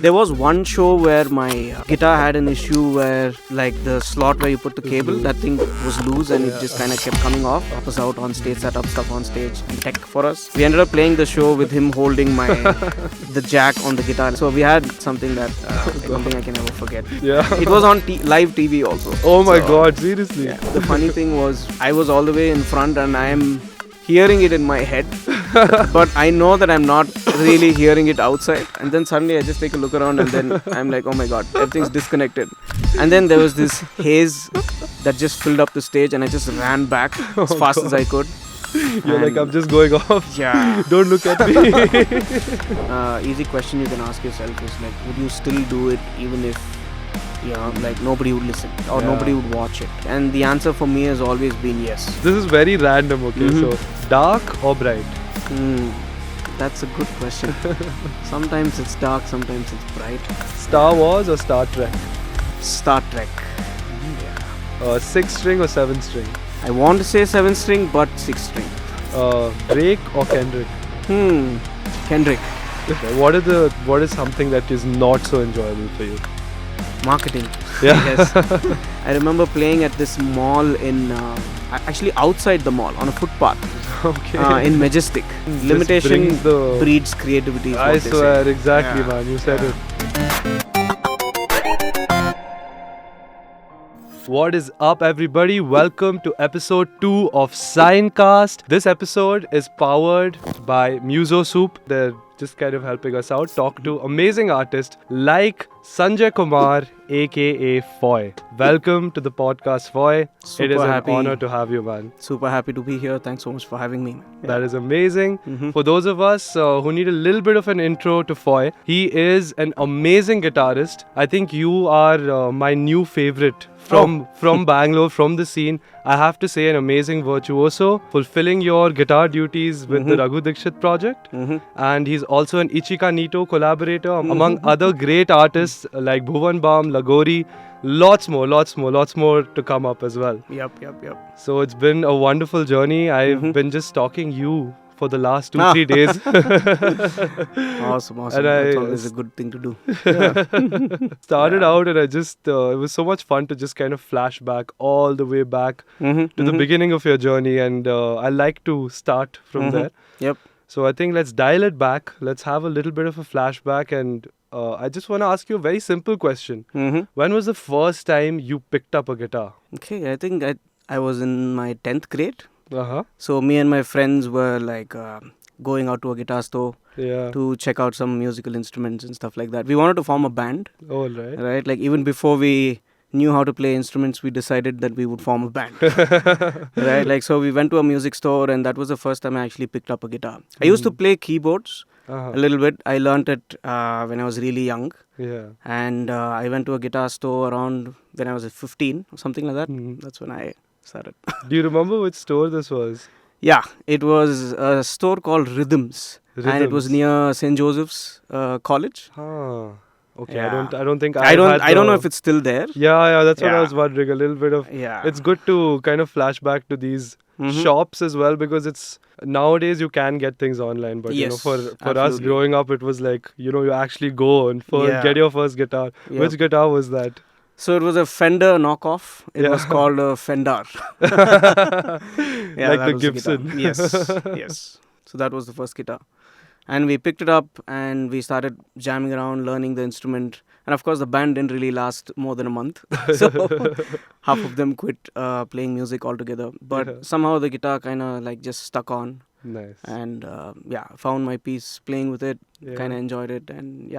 There was one show where my guitar had an issue where like the slot where you put the cable, that thing was loose and it just kind of kept coming off. I was out on stage, set up stuff on stage and tech for us. We ended up playing the show with him holding the jack on the guitar. So we had something that I don't think I can ever forget. Yeah. It was on live TV also. Oh my god, seriously? Yeah. The funny thing was I was all the way in front and I am hearing it in my head, but I know that I'm not really hearing it outside. And then suddenly I just take a look around and then I'm like, oh my god, everything's disconnected. And then there was this haze that just filled up the stage and I just ran back as fast as I could. You're like, I'm just going off. Yeah. Don't look at me. Easy question you can ask yourself is like, would you still do it even if like nobody would listen or nobody would watch it? And the answer for me has always been yes. This is very random, okay? So, dark or bright? That's a good question. Sometimes it's dark, sometimes it's bright. Star Wars or Star Trek? Star Trek. 6 string or 7 string? I want to say 7 string, but 6 string. Drake or Kendrick? Kendrick. What is something that is not so enjoyable for you? Marketing. Yeah. Yes. I remember playing at this mall in actually outside the mall on a footpath. Okay. In Majestic. Limitation breeds creativity. I swear, exactly, man. You said it. What is up, everybody? Welcome to episode 2 of Signcast. This episode is powered by Muso Soup. They're just kind of helping us out, talk to amazing artists like Sanjay Kumar, aka Foy. Welcome to the podcast, Foy. It is an honor to have you, man. Super happy to be here. Thanks so much for having me. Yeah. That is amazing. For those of us who need a little bit of an intro to Foy, he is an amazing guitarist. I think you are my new favorite from Bangalore, from the scene. I have to say, an amazing virtuoso, fulfilling your guitar duties with the Raghu Dixit project. And he's also an Ichika Nito collaborator, among other great artists like Bhuvan Bam, Lagori. Lots more to come up as well. Yep. So it's been a wonderful journey. I've been just stalking you for the last 2-3 days. Awesome. And that's always a good thing to do. Started out and I just, it was so much fun to just kind of flash back all the way back to the beginning of your journey. And I like to start from there. Yep. So I think let's dial it back. Let's have a little bit of a flashback. And I just want to ask you a very simple question. When was the first time you picked up a guitar? Okay, I think I was in my 10th grade. Uh-huh. So me and my friends were like going out to a guitar store to check out some musical instruments and stuff like that. We wanted to form a band. Oh, right. Right? Like even before we knew how to play instruments, we decided that we would form a band. Right? Like so we went to a music store and that was the first time I actually picked up a guitar. I used to play keyboards a little bit. I learned it when I was really young. Yeah. And I went to a guitar store around when I was 15 or something like that. That's when I started. Do you remember which store this was? Yeah, it was a store called Rhythms. And it was near St. Joseph's College. Okay, Yeah. I don't think I don't know if it's still there. Yeah, that's what I was wondering. A little bit of. Yeah. It's good to kind of flash back to these shops as well, because it's nowadays you can get things online, but Yes, for us growing up, it was like you actually go and get your first guitar. Yep. Which guitar was that? So it was a Fender knockoff. It was called a Fender. Like the Gibson. Yes. So that was the first guitar. And we picked it up and we started jamming around, learning the instrument. And of course, the band didn't really last more than a month. So half of them quit playing music altogether. But somehow the guitar kind of like just stuck on. Nice. And found my piece playing with it. Kind of enjoyed it. And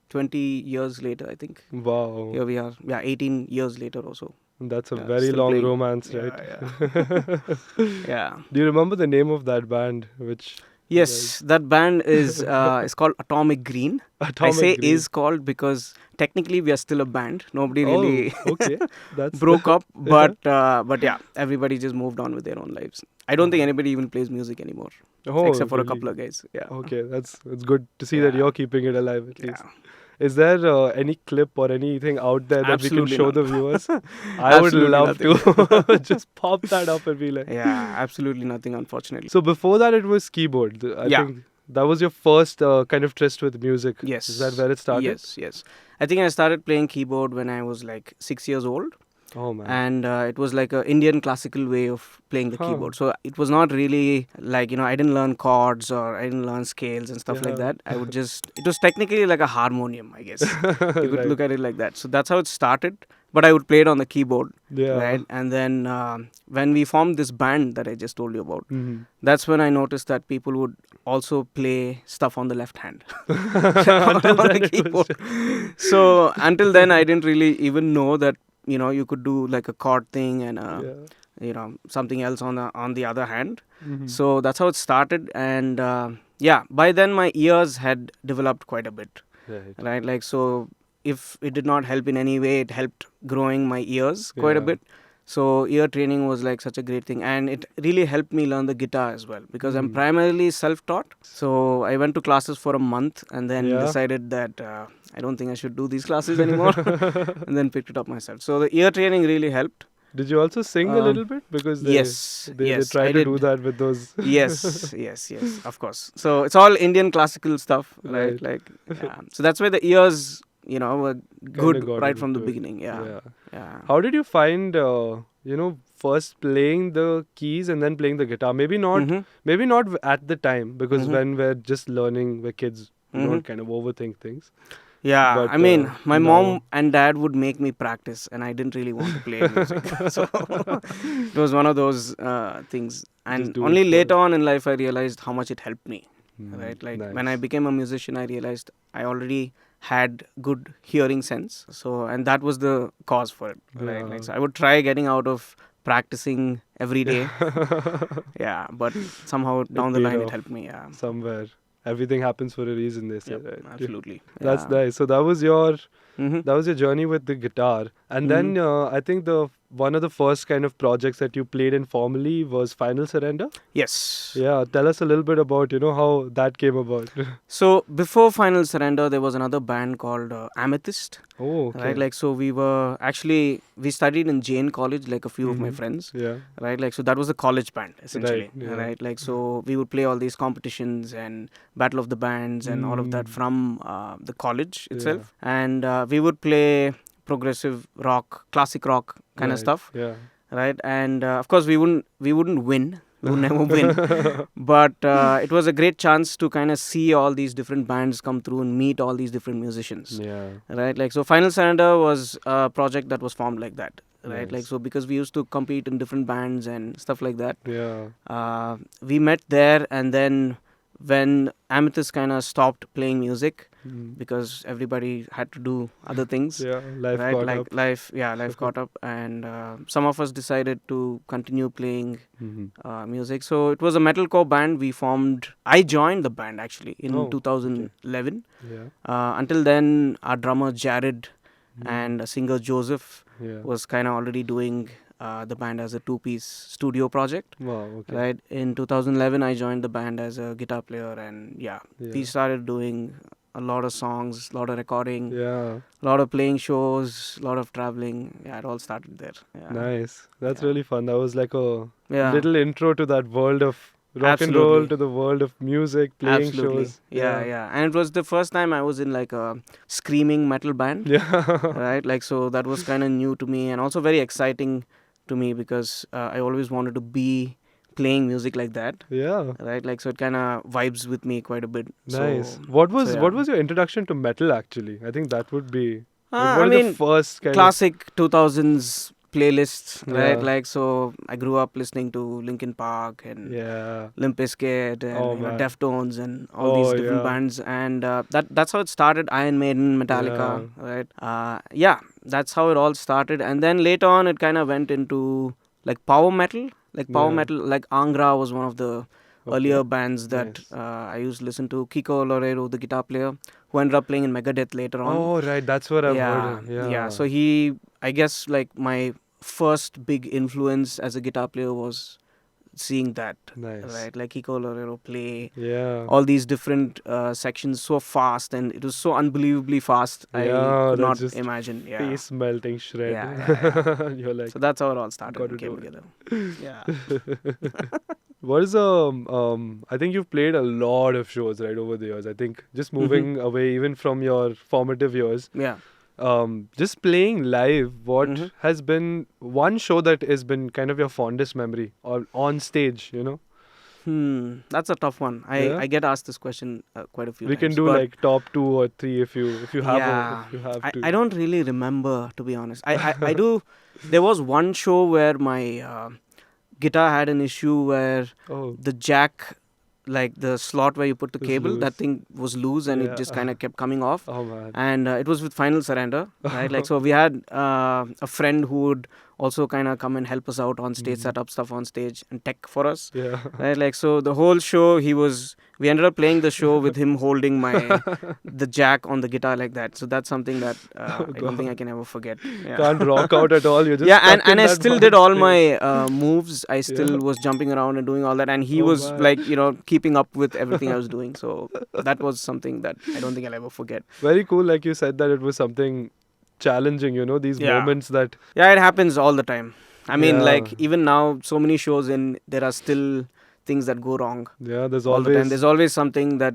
20 years later, I think. Wow. Here we are. 18 years later or so. That's a very long romance, right? Yeah. Do you remember the name of that band? Yes, that band is called Atomic Green. I say Green. Is called because technically we are still a band. Nobody really broke up, but everybody just moved on with their own lives. I don't think anybody even plays music anymore, except for a couple of guys. Yeah. Okay, it's good to see that you're keeping it alive at least. Is there any clip or anything out there that we can show the viewers? I would love to just pop that up and be like... Yeah, absolutely nothing, unfortunately. So before that, it was keyboard. I think that was your first kind of tryst with music. Yes. Is that where it started? Yes. I think I started playing keyboard when I was like 6 years old. Oh man. And it was like an Indian classical way of playing the Huh. keyboard. So it was not really like, I didn't learn chords or I didn't learn scales and stuff like Yeah. that. I would just, it was technically like a harmonium, I guess. You could Right. look at it like that. So that's how it started. But I would play it on the keyboard, Yeah. right? And then when we formed this band that I just told you about, Mhm. that's when I noticed that people would also play stuff on the left hand. Until on then the it was keyboard. So until then, I didn't really even know that you could do like a chord thing and yeah. something else on the other hand. Mhm. So that's how it started, and by then my ears had developed quite a bit, right? Like, so if it did not help in any way, it helped growing my ears quite a Yeah. bit. So ear training was like such a great thing, and it really helped me learn the guitar as well, because I'm Mhm. primarily self-taught. So I went to classes for a month and then Yeah. decided that I don't think I should do these classes anymore, and then picked it up myself. So the ear training really helped. Did you also sing a little bit? Because they Yes, try I to did. do that with those. Yes, of course. So it's all Indian classical stuff, right? Right. Like, yeah. So that's why the ears, were good got right from the into it. beginning. Yeah. How did you find, first playing the keys and then playing the guitar? Maybe not. Mhm. Maybe not at the time, because Mhm. when we're just learning, we're kids. We Mhm. don't kind of overthink things. Yeah, But, I mean, my now- mom and dad would make me practice, and I didn't really want to play music. So it was one of those things. And do it only for- later on in life, I realized how much it helped me. Hmm, Right? Like, nice. when I became a musician, I realized I already had good hearing sense. So, and that was the cause for it. Right? Yeah. Like, so I would try getting out of practicing every day. Yeah, but somehow down the paid line, it off. helped me. Yeah. Somewhere, everything happens for a reason, they say. Yep, Right? absolutely. That's Yeah. nice. So that was your Mhm. journey with the guitar, and then I think one of the first kind of projects that you played informally was Final Surrender. Yes. Yeah, tell us a little bit about how that came about. So before Final Surrender, there was another band called Amethyst. Oh, okay. Right, like, so we studied in Jain College, like a few of my Mhm. friends, Yeah. right? Like, so that was the college band essentially, Right, yeah. right? Like, so we would play all these competitions and Battle of the Bands and all of that from the college itself, and we would play progressive rock, classic rock kind of Right, stuff, Yeah. right? And of course, we wouldn't win. We would never win, but it was a great chance to kind of see all these different bands come through and meet all these different musicians. Yeah. Right, like, so Final Surrender was a project that was formed like that, right? Nice. Like, so because we used to compete in different bands and stuff like that, Yeah. we met there, and then when Amethyst kind of stopped playing music Mm. because everybody had to do other things, Yeah. Life right? caught Like, up. life caught up, and some of us decided to continue playing Mhm. music. So it was a metalcore band we formed. I joined the band actually in Oh, 2011. Yeah. Until then, our drummer Jared Mm. and singer Joseph Yeah. was kind of already doing the band as a two-piece studio project. Wow. Okay. Right, in 2011, I joined the band as a guitar player, and we started doing a lot of songs, a lot of recording, Yeah. a lot of playing shows, a lot of traveling. Yeah, it all started there. Yeah. Nice. That's Yeah. really fun. That was like a Yeah. little intro to that world of rock and roll, Absolutely. to the world of music, playing Absolutely. shows. Yeah. And it was the first time I was in like a screaming metal band. Yeah. Right, like, so that was kind of new to me and also very exciting to me, because I always wanted to be playing music like that, Yeah. right? Like, so it kind of vibes with me quite a bit. Nice. So, What was yeah. what was your introduction to metal actually? I think that would be what I are mean, the first kind classic 2000s playlists, right? Yeah. Like, so I grew up listening to Linkin Park and of Limp Bizkit and Oh, man. Deftones and all these different bands, and that's how it started. Iron Maiden, Metallica, right? That's how it all started, and then later on it kind of went into like power metal, like Angra was one of the earlier bands that Nice. I used to listen to. Kiko Loureiro, the guitar player, who ended up playing in Megadeth later on. Oh right, that's what I've heard. Yeah. So I guess like my first big influence as a guitar player was seeing that, Nice. right? Like Kiko Loureiro play Yeah. all these different sections so fast, and it was so unbelievably fast. I could that's not just imagine. Yeah. Face melting shred. Yeah. You're like, So that's how it all started Gotta and came do together. Yeah. What is I think you've played a lot of shows right over the years. I think just moving away even from your formative years. Yeah. Just playing live, what Mhm. has been one show that has been kind of your fondest memory or on stage, you know? That's a tough one. Yeah? I get asked this question quite a few We times. can do but like top 2 or 3 if you have yeah, if you have to. I don't really remember, to be honest. I do. There was one show where my guitar had an issue where Oh, the jack, like the slot where you put the Was cable, that loose. thing was loose and Yeah. it just kind of kept coming off. oh man. And it was with Final Surrender, right? Like, so we had a friend who would also kind of come and help us out on stage, set up stuff on stage and tech for us, Yeah. right? Like, so the whole show, we ended up playing the show with him holding the jack on the guitar like that. So that's something that I don't think I can ever forget. Yeah. Can't rock out at all. You're just Yeah, stuck in and I that still one did all place. my moves. I still Yeah. was jumping around and doing all that, and he Oh, was man. like, keeping up with everything I was doing. So that was something that I don't think I'll ever forget. Very cool, like you said, that it was something challenging, these Yeah. moments that Yeah, it happens all the time. I mean, Yeah. like even now, so many shows in, there are still things that go wrong there's all the time. always There's always something that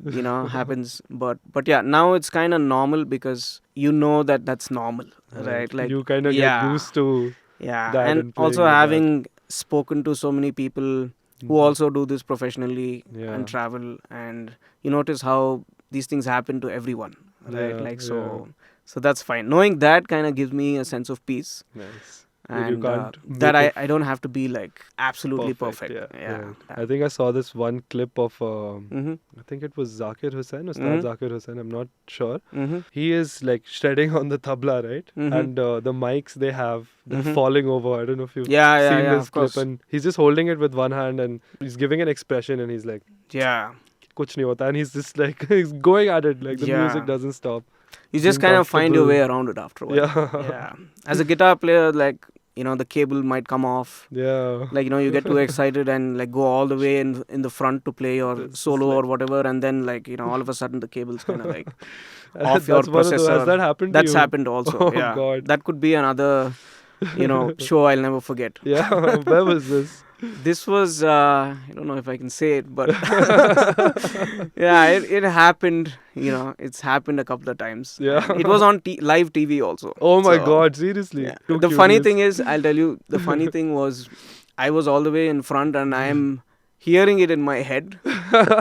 happens, but yeah, now it's kind of normal because that that's normal, right? Like you kind of yeah. get used to Yeah, that and and playing also with that. having spoken to so many people who also do this professionally Yeah. and travel, and you notice how these things happen to everyone, right? Yeah, Like so that's fine. Knowing that kind of gives me a sense of peace, Nice. That you and can't that make it I don't have to be like absolutely perfect. Yeah. Yeah. Right. I think I saw this one clip of Mm-hmm. I think it was Zakir Hussain, Ustad Zakir Hussain, I'm not sure. Mm-hmm. He is like shredding on the tabla, right? Mhm. And the mics they're Mhm. falling over. I don't know if you've Yeah, seen yeah, this of clip. course. And he's just holding it with one hand and he's giving an expression and he's like, Yeah. kuch nahi hota. And he's just like, he's going at it. Like the Yeah. music doesn't stop. You just kind of find your way Uncomfortable. around it after a while. Yeah. Yeah. As a guitar player, like the cable might come off. Yeah. Like you get too excited and like go all the way in the front to play your It's solo like- or whatever, and then like all of a sudden the cable's kind of like off That's your one of those- processor. Has that happened to That's you? happened also. Oh, Yeah, God. that could be another show I'll never forget. Yeah. Where was this? This was I don't know if I can say it, but yeah, it happened. It's happened a couple of times. Yeah. And it was on live TV also. Oh my So, God, seriously. yeah. Too The funny curious. thing is, I'll tell you, the funny thing was, I was all the way in front and I am hearing it in my head,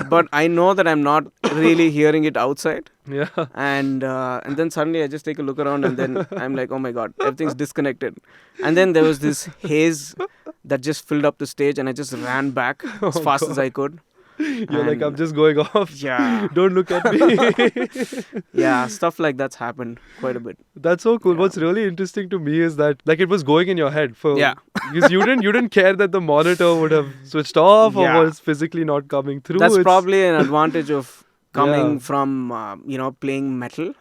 but I know that I'm not really hearing it outside. Yeah. And then suddenly I just take a look around and then I'm like, oh my God, everything's disconnected. And then there was this haze that just filled up the stage and I just ran back as Oh, fast God. as I could. You're like, And- I'm just going off. Yeah. Don't look at me. Yeah, stuff like that's happened quite a bit. That's so cool. Yeah. What's really interesting to me is that like it was going in your head for Yeah. because you didn't care that the monitor would have switched off Yeah. or was physically not coming through. That's It's- probably an advantage of coming Yeah. from, playing metal.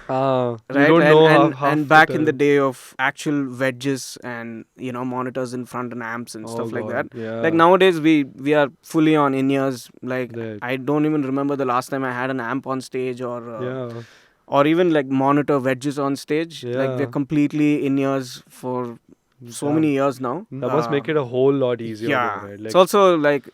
you Right, don't and, know and, how and back in the day of actual wedges and monitors in front and amps and stuff like that. Yeah. Like nowadays we are fully on in-ears. Like Right. I don't even remember the last time I had an amp on stage or yeah. or even like monitor wedges on stage. Like Yeah. we're completely in-ears for so many years now. That must make it a whole lot easier. Yeah, though, right? it's also like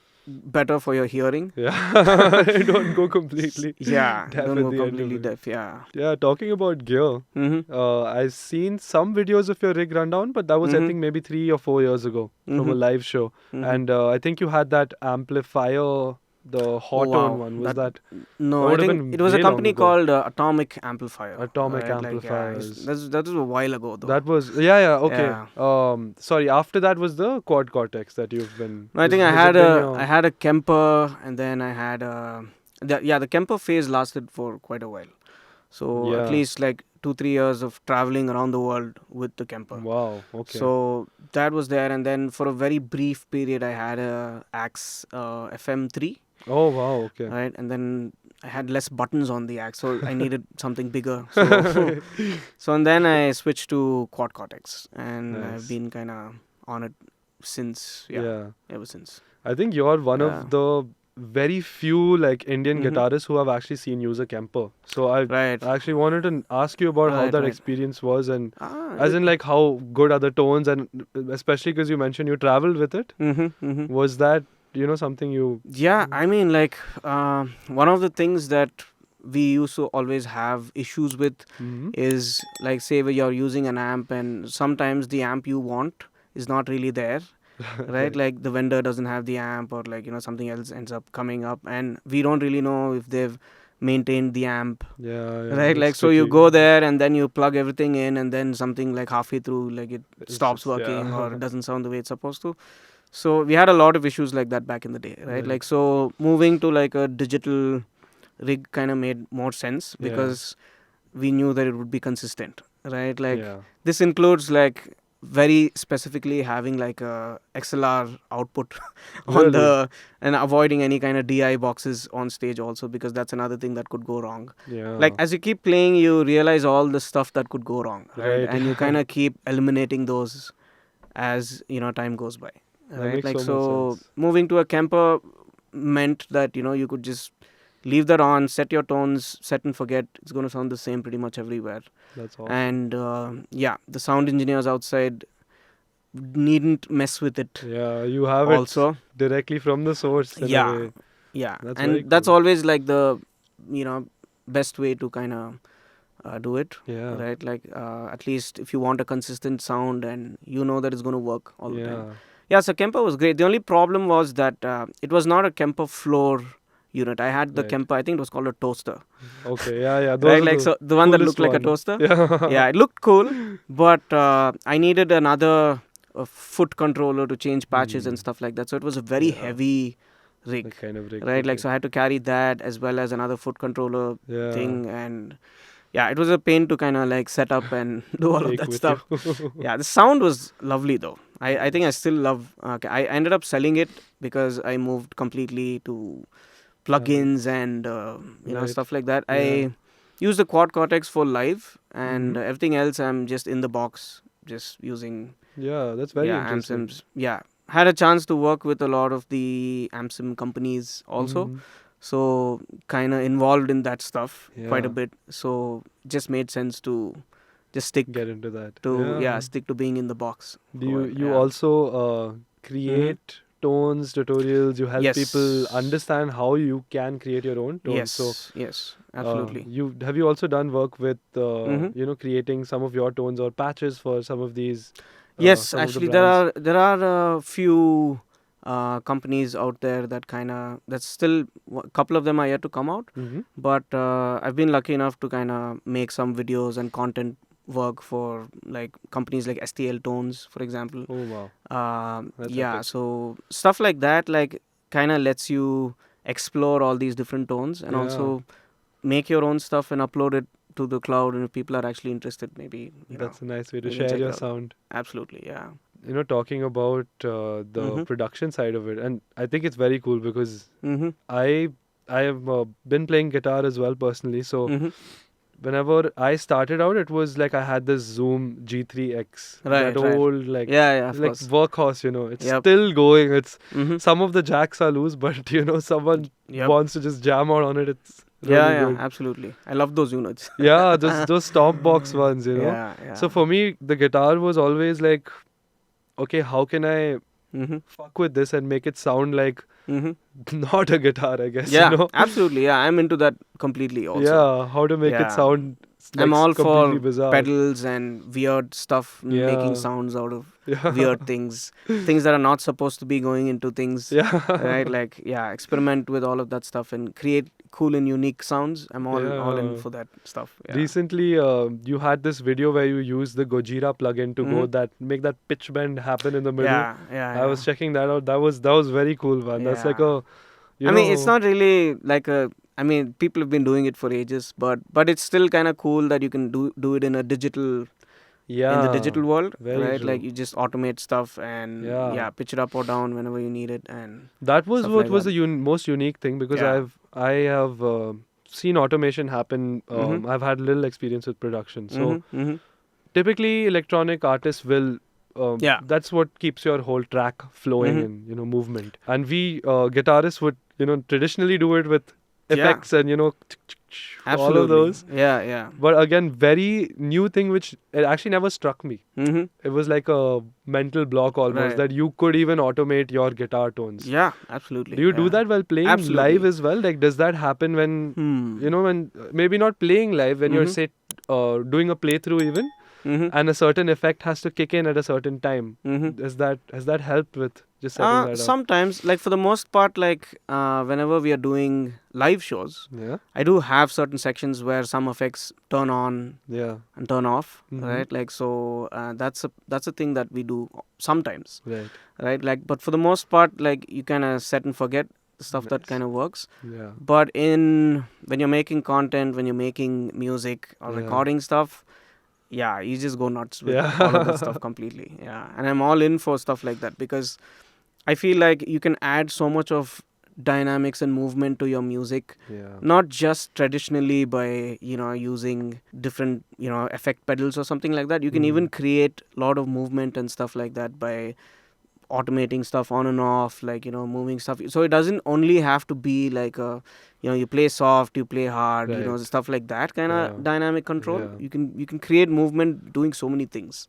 better for your hearing. yeah. Don't go completely. Yeah, deaf don't at go the end of completely it. deaf. Yeah. Yeah. Talking about gear, Mm-hmm. I've seen some videos of your rig rundown, but that was I Mhm. think maybe 3 or 4 years ago from a Mhm. live show, Mhm. and I think you had that amplifier, the hot wow. tone one. Was that No, That I would've think been it was a way long company ago. called Atomic Amplifier. Atomic right? Amplifiers. That was a while ago though. that was? Yeah. Okay. Yeah. Sorry. After that was the quad cortex that you've been. No, I think has I it been your- had a Kemper, and then I had the Kemper phase lasted for quite a while. So Yeah. at least like 2-3 years of traveling around the world with the Kemper. Wow. Okay. So that was there, and then for a very brief period I had a Axe FM3, oh wow. Okay. right? And then I had less buttons on the Axe, so I needed something bigger. So, and then I switched to quad cortex, and Nice. I've been kind of on it since. Yeah. Ever since. I think you're one Yeah. of the very few like Indian Mhm. guitarists who have actually seen use a Kemper. So I Right. actually wanted to ask you about how Right, that right. experience was, and Ah, as in like how good are the tones, and especially because you mentioned you traveled with it. Mm-hmm, mm-hmm. Was that something you? Yeah, I mean, like, one of the things that we used to always have issues with is, like, say you're using an amp and sometimes the amp you want is not really there, right? Like the vendor doesn't have the amp, or like, something else ends up coming up and we don't really know if they've maintained the amp, right? Like, so you go there and then you plug everything in and then something like halfway through, like it stops working or it doesn't sound the way it's supposed to. So we had a lot of issues like that back in the day, right? Like, so moving to like a digital rig kind of made more sense because we knew that it would be consistent, right? Like this includes like very specifically having like a XLR output on and avoiding any kind of DI boxes on stage also, because that's another thing that could go wrong. Like as you keep playing, you realize all the stuff that could go wrong, right? And you kind of keep eliminating those as time goes by, right? Like, so moving to a Kemper meant that you could just leave that on, set your tones, set and forget. It's going to sound the same pretty much everywhere. That's awesome. And the sound engineers outside needn't mess with it. Yeah, you have also it directly from the source. Yeah. That's always like the best way to kind of do it. Right? Like at least if you want a consistent sound and that it's going to work all the time. Yeah, so Kemper was great. The only problem was that it was not a Kemper floor unit. I had the Kemper, I think it was called a toaster. Okay, yeah. Right, like, so the one that looked like a toaster. Yeah, it looked cool, but I needed another foot controller to change patches and stuff like that. So it was a very heavy rig, kind of rig, right? Like, so I had to carry that as well as another foot controller thing, and it was a pain to kind of like set up and do all of that stuff. Yeah, the sound was lovely though. I think I still love. I ended up selling it because I moved completely to plugins and stuff like that. I use the Quad Cortex for live, and everything else I'm just in the box, just using. Yeah, that's very interesting. Amp-Sims. Yeah, had a chance to work with a lot of the Amp-Sim companies also, so kind of involved in that stuff quite a bit. So just made sense to just get into that. Stick to being in the box. Do you also create tones, tutorials? You help people understand how you can create your own tones. Yes, absolutely. Have you also done work with creating some of your tones or patches for some of these? Yes, actually there are a few companies out there that that's still a couple of them are yet to come out, but I've been lucky enough to kind of make some videos and content work for like companies like STL Tones, for example. Oh wow. Epic. So stuff like that like kind of lets you explore all these different tones and also make your own stuff and upload it to the cloud, and if people are actually interested, maybe that's a nice way to share your sound. Absolutely, yeah. Talking about the production side of it, and I think it's very cool because I have been playing guitar as well personally, so whenever I started out, it was like I had this Zoom G3X, old like workhorse, it's still going. It's some of the jacks are loose, but someone wants to just jam out on it. It's really good. Absolutely. I love those units. Those top box ones, So for me, the guitar was always like, okay, how can I fuck with this and make it sound like not a guitar, I guess. Absolutely. Yeah, I'm into that completely also. Yeah, how to make it sound like I'm all for bizarre. pedals and weird stuff, making sounds out of weird things that are not supposed to be going into things. Right? Like, experiment with all of that stuff and create cool and unique sounds. I'm all in for that stuff. Recently, you had this video where you used the Gojira plugin to make that pitch bend happen in the middle. I was checking that out. That was very cool, man. That's like a it's not really like a people have been doing it for ages, but it's still kind of cool that you can do it in a digital in the digital world, right? True. Like you just automate stuff and pitch it up or down whenever you need it, and that was what was the most unique thing, because I have seen automation happen. I've had little experience with production, so typically electronic artists will that's what keeps your whole track flowing and movement, and we guitarists would traditionally do it with effects and all Absolutely. of those. Yeah. But again, very new thing which it actually never struck me. Mm-hmm. It was like a mental block almost Right. that you could even automate your guitar tones. Yeah, absolutely. Do you do that while playing Absolutely. live as well? Like, does that happen when when maybe not playing live, when you're say doing a playthrough even, and a certain effect has to kick in at a certain time? Has that helped with just setting that up? Sometimes, like for the most part, like whenever we are doing live shows, I do have certain sections where some effects turn on and turn off, right? Like so, that's a thing that we do sometimes, right? Like, but for the most part, like you kind of set and forget the stuff that kind of works. But when you're making content, when you're making music or recording stuff, you just go nuts with all of that stuff completely. And I'm all in for stuff like that because I feel like you can add so much of dynamics and movement to your music, not just traditionally by using different effect pedals or something like that. You can even create a lot of movement and stuff like that by automating stuff on and off, like moving stuff. So it doesn't only have to be like you play soft, you play hard, stuff like that kind of dynamic control. You can create movement doing so many things,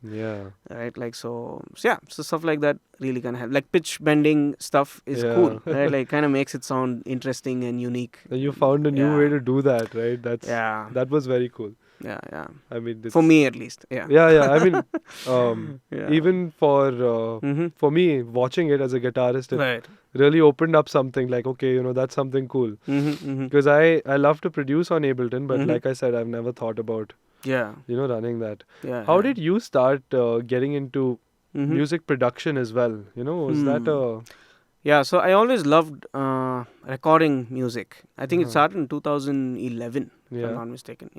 right? Like so stuff like that really can help. Like pitch bending stuff is cool, right? Like kind of makes it sound interesting and unique. And you found a new way to do that, right? That was very cool. I mean, for me at least. I mean, even for me, watching it as a guitarist, it really opened up something like, okay, that's something cool. Because I love to produce on Ableton, but like I said, I've never thought about running that. How did you start getting into music production as well? Was that so I always loved recording music. I think it started in 2011, if I'm not mistaken.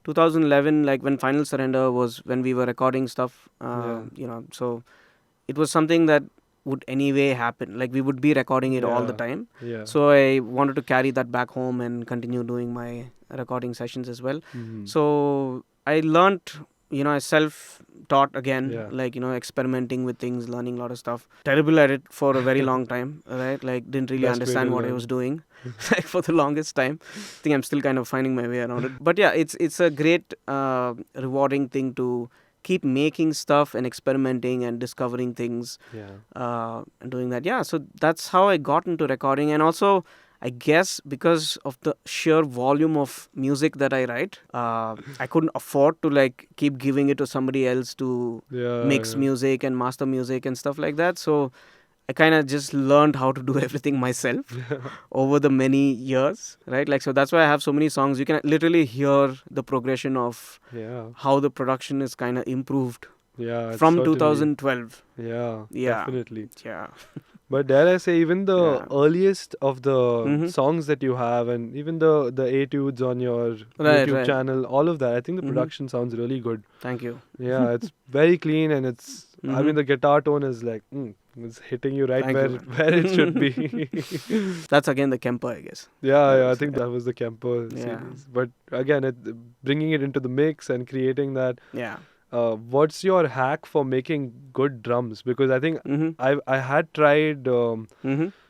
2011, like when Final Surrender was when we were recording stuff, so it was something that would anyway happen. Like we would be recording it all the time. So I wanted to carry that back home and continue doing my recording sessions as well. So I learned, I self-taught again, like, experimenting with things, learning a lot of stuff. Terrible at it for a very long time, right? Like didn't really understand what I was doing like for the longest time. I think I'm still kind of finding my way around it. But it's a great rewarding thing to keep making stuff and experimenting and discovering things and doing that. So that's how I got into recording. And also I guess because of the sheer volume of music that I write, I couldn't afford to like keep giving it to somebody else to mix music and master music and stuff like that. So I kind of just learned how to do everything myself over the many years, right? Like, so that's why I have so many songs. You can literally hear the progression of how the production is kind of improved from 2012. Definitely. But dare I say, even the earliest of the songs that you have, and even the etudes on your YouTube channel, all of that, I think the production sounds really good. Thank you. It's very clean, and it's, I mean, the guitar tone is like, it's hitting you right where it should be. That's again the Kemper, I guess. I think that was the Kemper series. But again, bringing it into the mix and creating that. What's your hack for making good drums? Because I think I had tried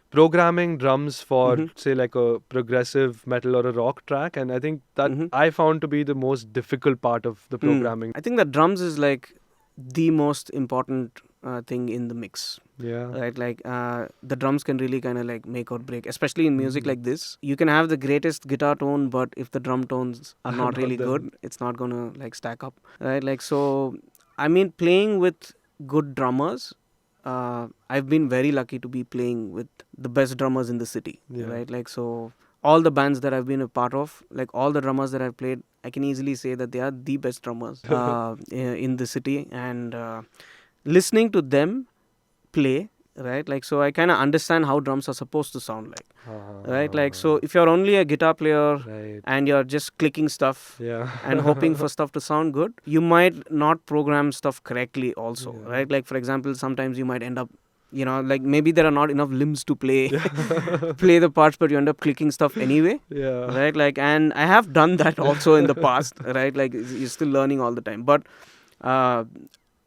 programming drums for say like a progressive metal or a rock track, and I think that I found to be the most difficult part of the programming. I think that drums is like the most important thing in the mix. Right, like the drums can really kind of like make or break, especially in music like this. You can have the greatest guitar tone, but if the drum tones are not really good, it's not gonna like stack up, right? Like, so I mean, playing with good drummers, I've been very lucky to be playing with the best drummers in the city, right? Like, so all the bands that I've been a part of, like all the drummers that I've played, I can easily say that they are the best drummers in the city. And listening to them play, right, like, so I kind of understand how drums are supposed to sound like, right? Like, so if you're only a guitar player and you're just clicking stuff and hoping for stuff to sound good, you might not program stuff correctly also, right? Like, for example, sometimes you might end up, like maybe there are not enough limbs to play play the parts, but you end up clicking stuff anyway, right? Like, and I have done that also in the past, right? Like, you're still learning all the time. But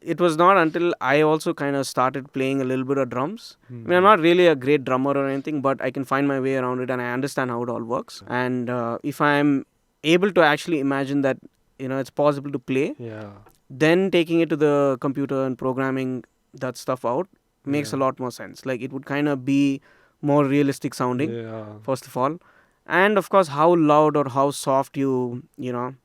it was not until I also kind of started playing a little bit of drums. I mean, I'm not really a great drummer or anything, but I can find my way around it and I understand how it all works. And if I'm able to actually imagine that, it's possible to play, then taking it to the computer and programming that stuff out makes a lot more sense. Like, it would kind of be more realistic sounding, first of all. And of course, how loud or how soft you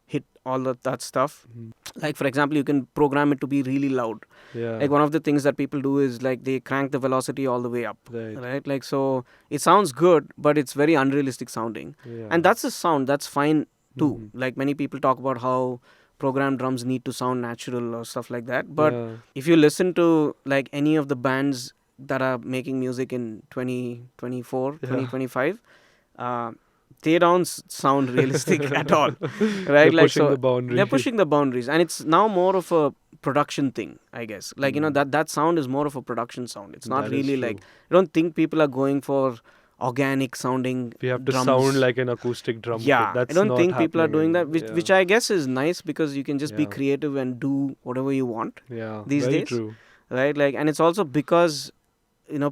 hit all of that stuff. Like, for example, you can program it to be really loud. Like, one of the things that people do is like they crank the velocity all the way up, right? Like, so it sounds good, but it's very unrealistic sounding. And that's a sound that's fine too. Like, many people talk about how programmed drums need to sound natural or stuff like that. But if you listen to like any of the bands that are making music in 2024, 2025, they don't sound realistic at all, right? They're pushing the boundaries. They're pushing the boundaries, and it's now more of a production thing, I guess. Like, that sound is more of a production sound. It's not really like, I don't think people are going for organic sounding we have drums. to sound like an acoustic drum kit. That's I don't not think people are doing that, happening. which I guess is nice, because you can just be creative and do whatever you want these very days. True. Right? Like, and it's also because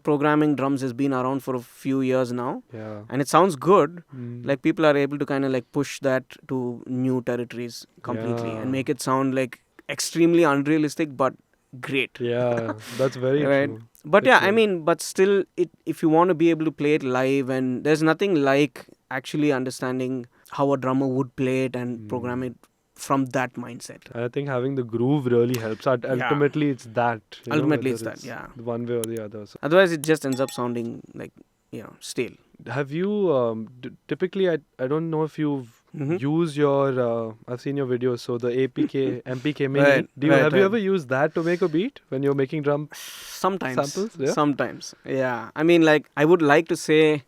programming drums has been around for a few years now, and it sounds good. Like, people are able to kind of like push that to new territories completely and make it sound like extremely unrealistic but great. That's very right? true. But I mean, but still, if you want to be able to play it live, and there's nothing like actually understanding how a drummer would play it and program it from that mindset. I think having the groove really helps. Ultimately, it's that. Ultimately, it's that, one way or the other. So. Otherwise, it just ends up sounding like, stale. Have you, typically, I don't know if you've used your, I've seen your videos, so the MPK Mini. Have you ever used that to make a beat when you're making drum Sometimes. samples? Sometimes, I mean, like, I would like to say,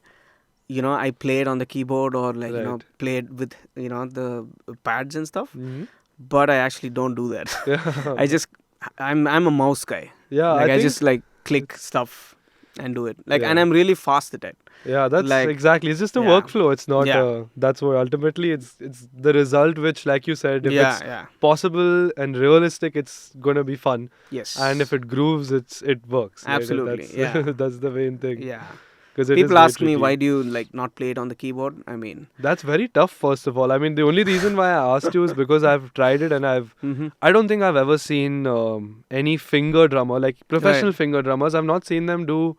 I played on the keyboard or like, played with, the pads and stuff. But I actually don't do that. I'm a mouse guy. Like, I just like click stuff and do it. Like, and I'm really fast at it. That's like, exactly. It's just a workflow. It's not. That's what ultimately it's the result, which, like you said, if it's possible and realistic, it's gonna be fun. Yes. And if it grooves, it works. Absolutely. That's the main thing. Because people ask me, why do you like not play it on the keyboard? I mean, that's very tough. First of all, I mean, the only reason why I asked you is because I've tried it and I don't think I've ever seen any finger drummer, like professional finger drummers. I've not seen them do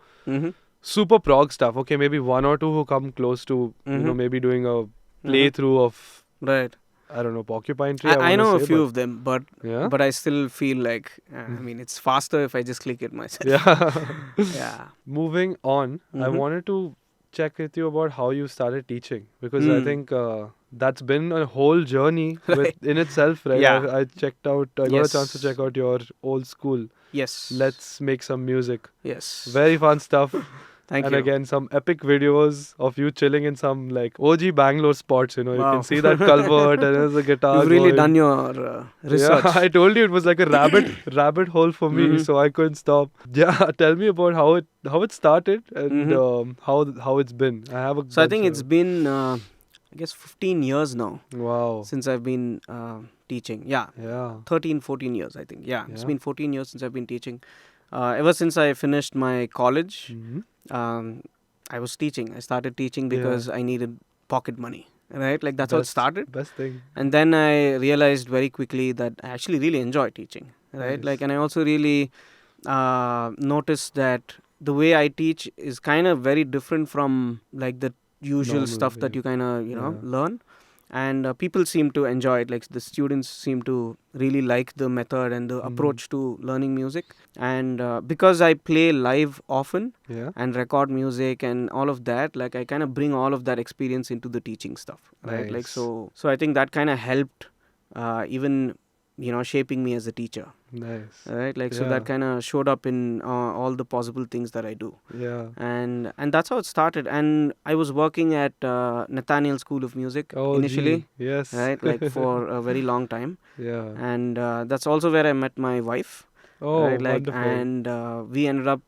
super prog stuff. Okay, maybe one or two who come close to maybe doing a playthrough of I don't know, Porcupine Tree. I know a few of them, but I still feel like I mean, it's faster if I just click it myself. Moving on, I wanted to check with you about how you started teaching, because I think that's been a whole journey in itself, right? I checked out. I got a chance to check out your old school. Yes. Let's Make Some Music. Yes. Very fun stuff. Thank you. And again, some epic videos of you chilling in some like OG Bangalore spots. You can see that culvert and there's a guitar. You've really done your research. Yeah, I told you it was like a rabbit hole for me, so I couldn't stop. Yeah, tell me about how it started and how it's been. So I think it's been I guess 15 years now. Wow. Since I've been teaching. 13, 14 years I think. It's been 14 years since I've been teaching. Ever since I finished my college. I was teaching. I started teaching because I needed pocket money, right? Like, that's how it started. Best thing. And then I realized very quickly that I actually really enjoy teaching, right? Like, and I also really noticed that the way I teach is kind of very different from like the usual stuff that you kind of learn. And people seem to enjoy it. Like, the students seem to really like the method and the approach to learning music. And because I play live often and record music and all of that, like, I kind of bring all of that experience into the teaching stuff, right? Like, so I think that kind of helped even shaping me as a teacher. Nice. Right? Like, so that kind of showed up in all the possible things that I do. And that's how it started. And I was working at Nathaniel School of Music initially. Yes. Right? Like, for a very long time. And that's also where I met my wife. Right? Like, wonderful. and we ended up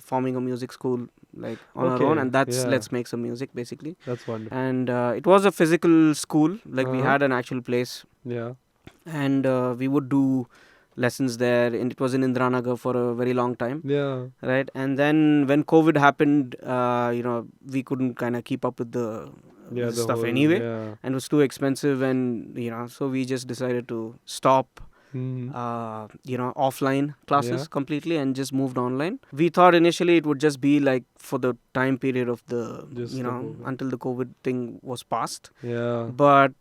forming a music school like on our own, and that's Let's Make Some Music, basically. That's wonderful. And it was a physical school. Like, we had an actual place. Yeah. And we would do lessons there, and it was in Indranagar for a very long time. Yeah. Right, and then when COVID happened, we couldn't kind of keep up with the The stuff whole, anyway, Yeah. and it was too expensive, and so we just decided to stop Mhm. offline classes Yeah. completely and just moved online. We thought initially it would just be like for the time period of the Just the COVID. until the COVID thing was past. Yeah. But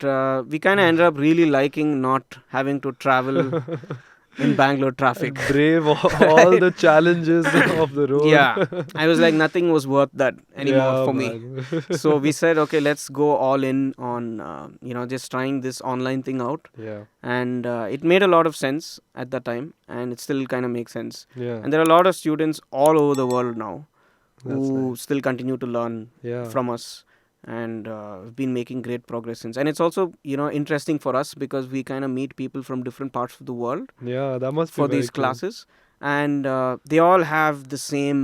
we kind of ended up really liking not having to travel in Bangalore traffic. Brave all the challenges of the road. Yeah, I was like, nothing was worth that anymore Yeah, for me. man. So we said, okay, let's go all in on just trying this online thing out. Yeah. And it made a lot of sense at that time, and it still kind of makes sense. Yeah. And there are a lot of students all over the world now That's who nice. still continue to learn Yeah. from us, and we've been making great progress since. And it's also interesting for us because we kind of meet people from different parts of the world Yeah, that must be for very these cool. classes, and they all have the same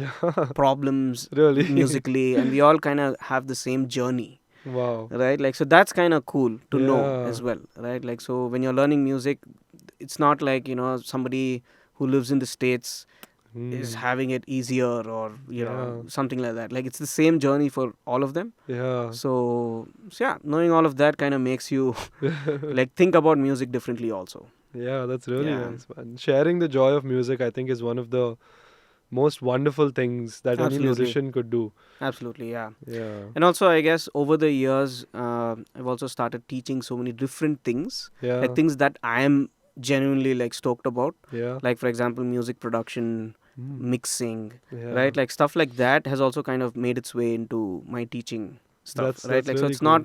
Yeah. problems Really? musically, and we all kind of have the same journey, Wow. right? Like, so that's kind of cool to know Yeah. as well, right? Like, so when you're learning music, it's not like somebody who lives in the States is having it easier, or Yeah. something like that. Like, it's the same journey for all of them. Yeah. So yeah, knowing all of that kind of makes you like think about music differently also. Yeah, that's really Yeah. nice, man. Sharing the joy of music, I think, is one of the most wonderful things that any Absolutely. musician could do. Absolutely, yeah. Yeah. And also, I guess over the years, I've also started teaching so many different things, Yeah. like things that I am genuinely like stoked about. Yeah. Like, for example, music production, Mm. mixing, Yeah. right? Like, stuff like that has also kind of made its way into my teaching stuff, That's right? Like, so really it's not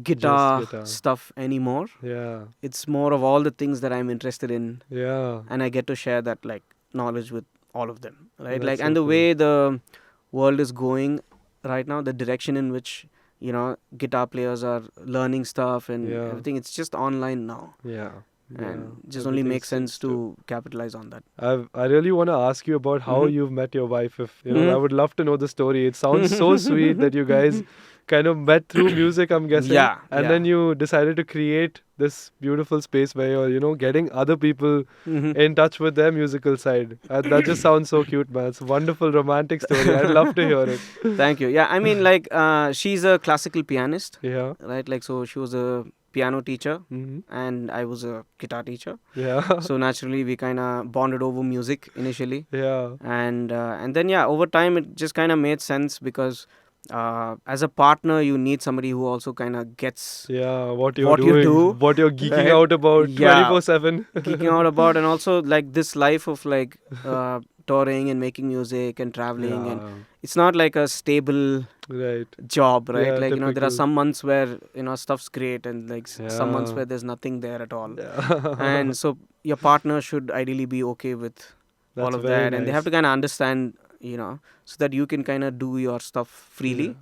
guitar, guitar. stuff anymore. Yeah. It's more of all the things that I'm interested in, Yeah. and I get to share that like knowledge with all of them, right? That's Like, so and the cool. way the world is going right now, the direction in which guitar players are learning stuff and Yeah. everything, it's just online now, Yeah. and just only makes sense to capitalize on that. I really want to ask you about how Mhm. you've met your wife. If I Mhm. would love to know the story. It sounds so sweet that you guys kind of met through music, I'm guessing. Yeah, And yeah. then you decided to create this beautiful space where you're, getting other people Mhm. in touch with their musical side. That just sounds so cute, man. It's a wonderful romantic story. I'd love to hear it. Thank you. Yeah, I mean, like, she's a classical pianist, Yeah. right? Like, so she was a piano teacher, Hmm. and I was a guitar teacher. Yeah. So naturally, we kind of bonded over music initially, Yeah. and then over time it just kind of made sense because as a partner, you need somebody who also kind of gets Yeah. What you're What you doing, do, what you're geeking right? out about Yeah. 24/7. geeking out about, and also like this life of like touring and making music and traveling, and it's not like a stable Right. job, right? Yeah, Like, there are typical. some months where stuff's great, and like some months Yeah. where there's nothing there at all. Yeah. And so your partner should ideally be okay with all That's of very that, and they have nice. to kind of understand, so that you can kind of do your stuff freely.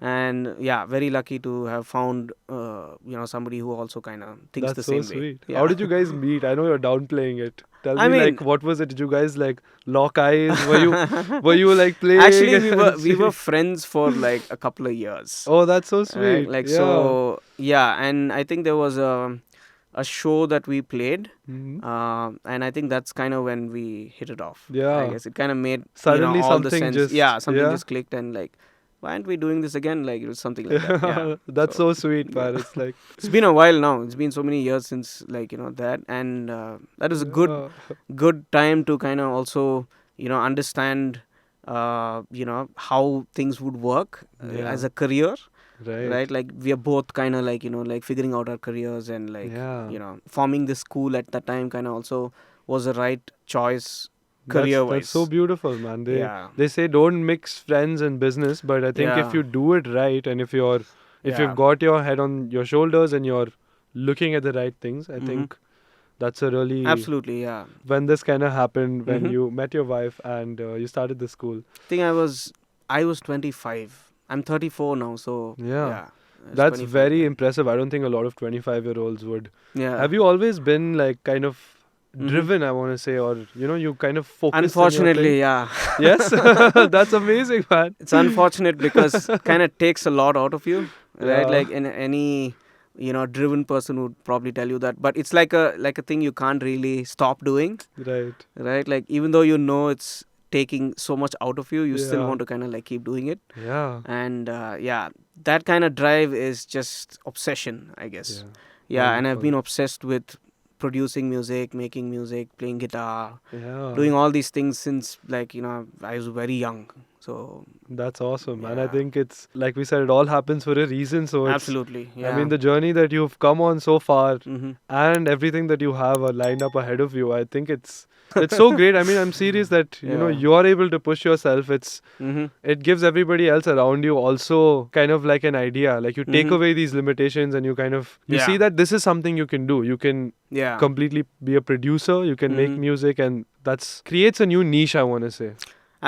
And very lucky to have found somebody who also kind of thinks That's the so same sweet. way. How did you guys meet? I know you're downplaying it. Tell I me, mean- like, what was it? Did you guys like lock eyes? Were you like playing? Actually, and we were friends for like a couple of years. Oh, that's so right? sweet. Like, yeah. so and I think there was a show that we played, Mhm. and I think that's kind of when we hit it off. Yeah. I guess it kind of made Suddenly all the something sense. just- something yeah. just clicked, and like, why aren't we doing this again? Like, it was something like that. Yeah. That's so sweet, man. It's like It's been a while now. It's been so many years since like that, and that was a good time to kind of also understand how things would work Yeah. as a career, right. right? Like, we are both kind of like like figuring out our careers, and like Yeah. forming this school at that time kind of also was the right choice career That's wise. so beautiful, man. Yeah. They say don't mix friends and business, but I think if Yeah. you do it right, and if Yeah. you've got your head on your shoulders and you're looking at the right things, I Mhm. think that's a really Absolutely, yeah. when this kind of happened, when Mhm. you met your wife and you started the school. I think I was 25. I'm 34 now, so Yeah. I was That's 25, very yeah. impressive. I don't think a lot of 25-year-olds would. Yeah. Have you always been like kind of Mhm. driven, I want to say, or you kind of focused on your Unfortunately, thing? yeah. Yes. That's amazing, man. It's unfortunate because kind of takes a lot out of you, right? Yeah. Like, in any driven person would probably tell you that. But it's like a thing you can't really stop doing, Right. right? Like even though it's taking so much out of you, you still Yeah. want to kind of like keep doing it. Yeah. And that kind of drive is just obsession, I guess. Yeah, and I've been obsessed with producing music, making music, playing guitar, Yeah. doing all these things since like I was very young. So That's awesome. And I Yeah. think it's like we said, it all happens for a reason. So it's, absolutely, yeah. I mean, the journey that you've come on so far hmm and everything that you have lined up ahead of you, I think it's so great. I mean, I'm serious that Yeah. you are able to push yourself. hmm It gives everybody else around you also kind of like an idea. Like you take Mhm. away these limitations and you kind of you Yeah. see that this is something you can do. You can Yeah. completely be a producer. You can make Mhm. music, and that's creates a new niche, I want to say.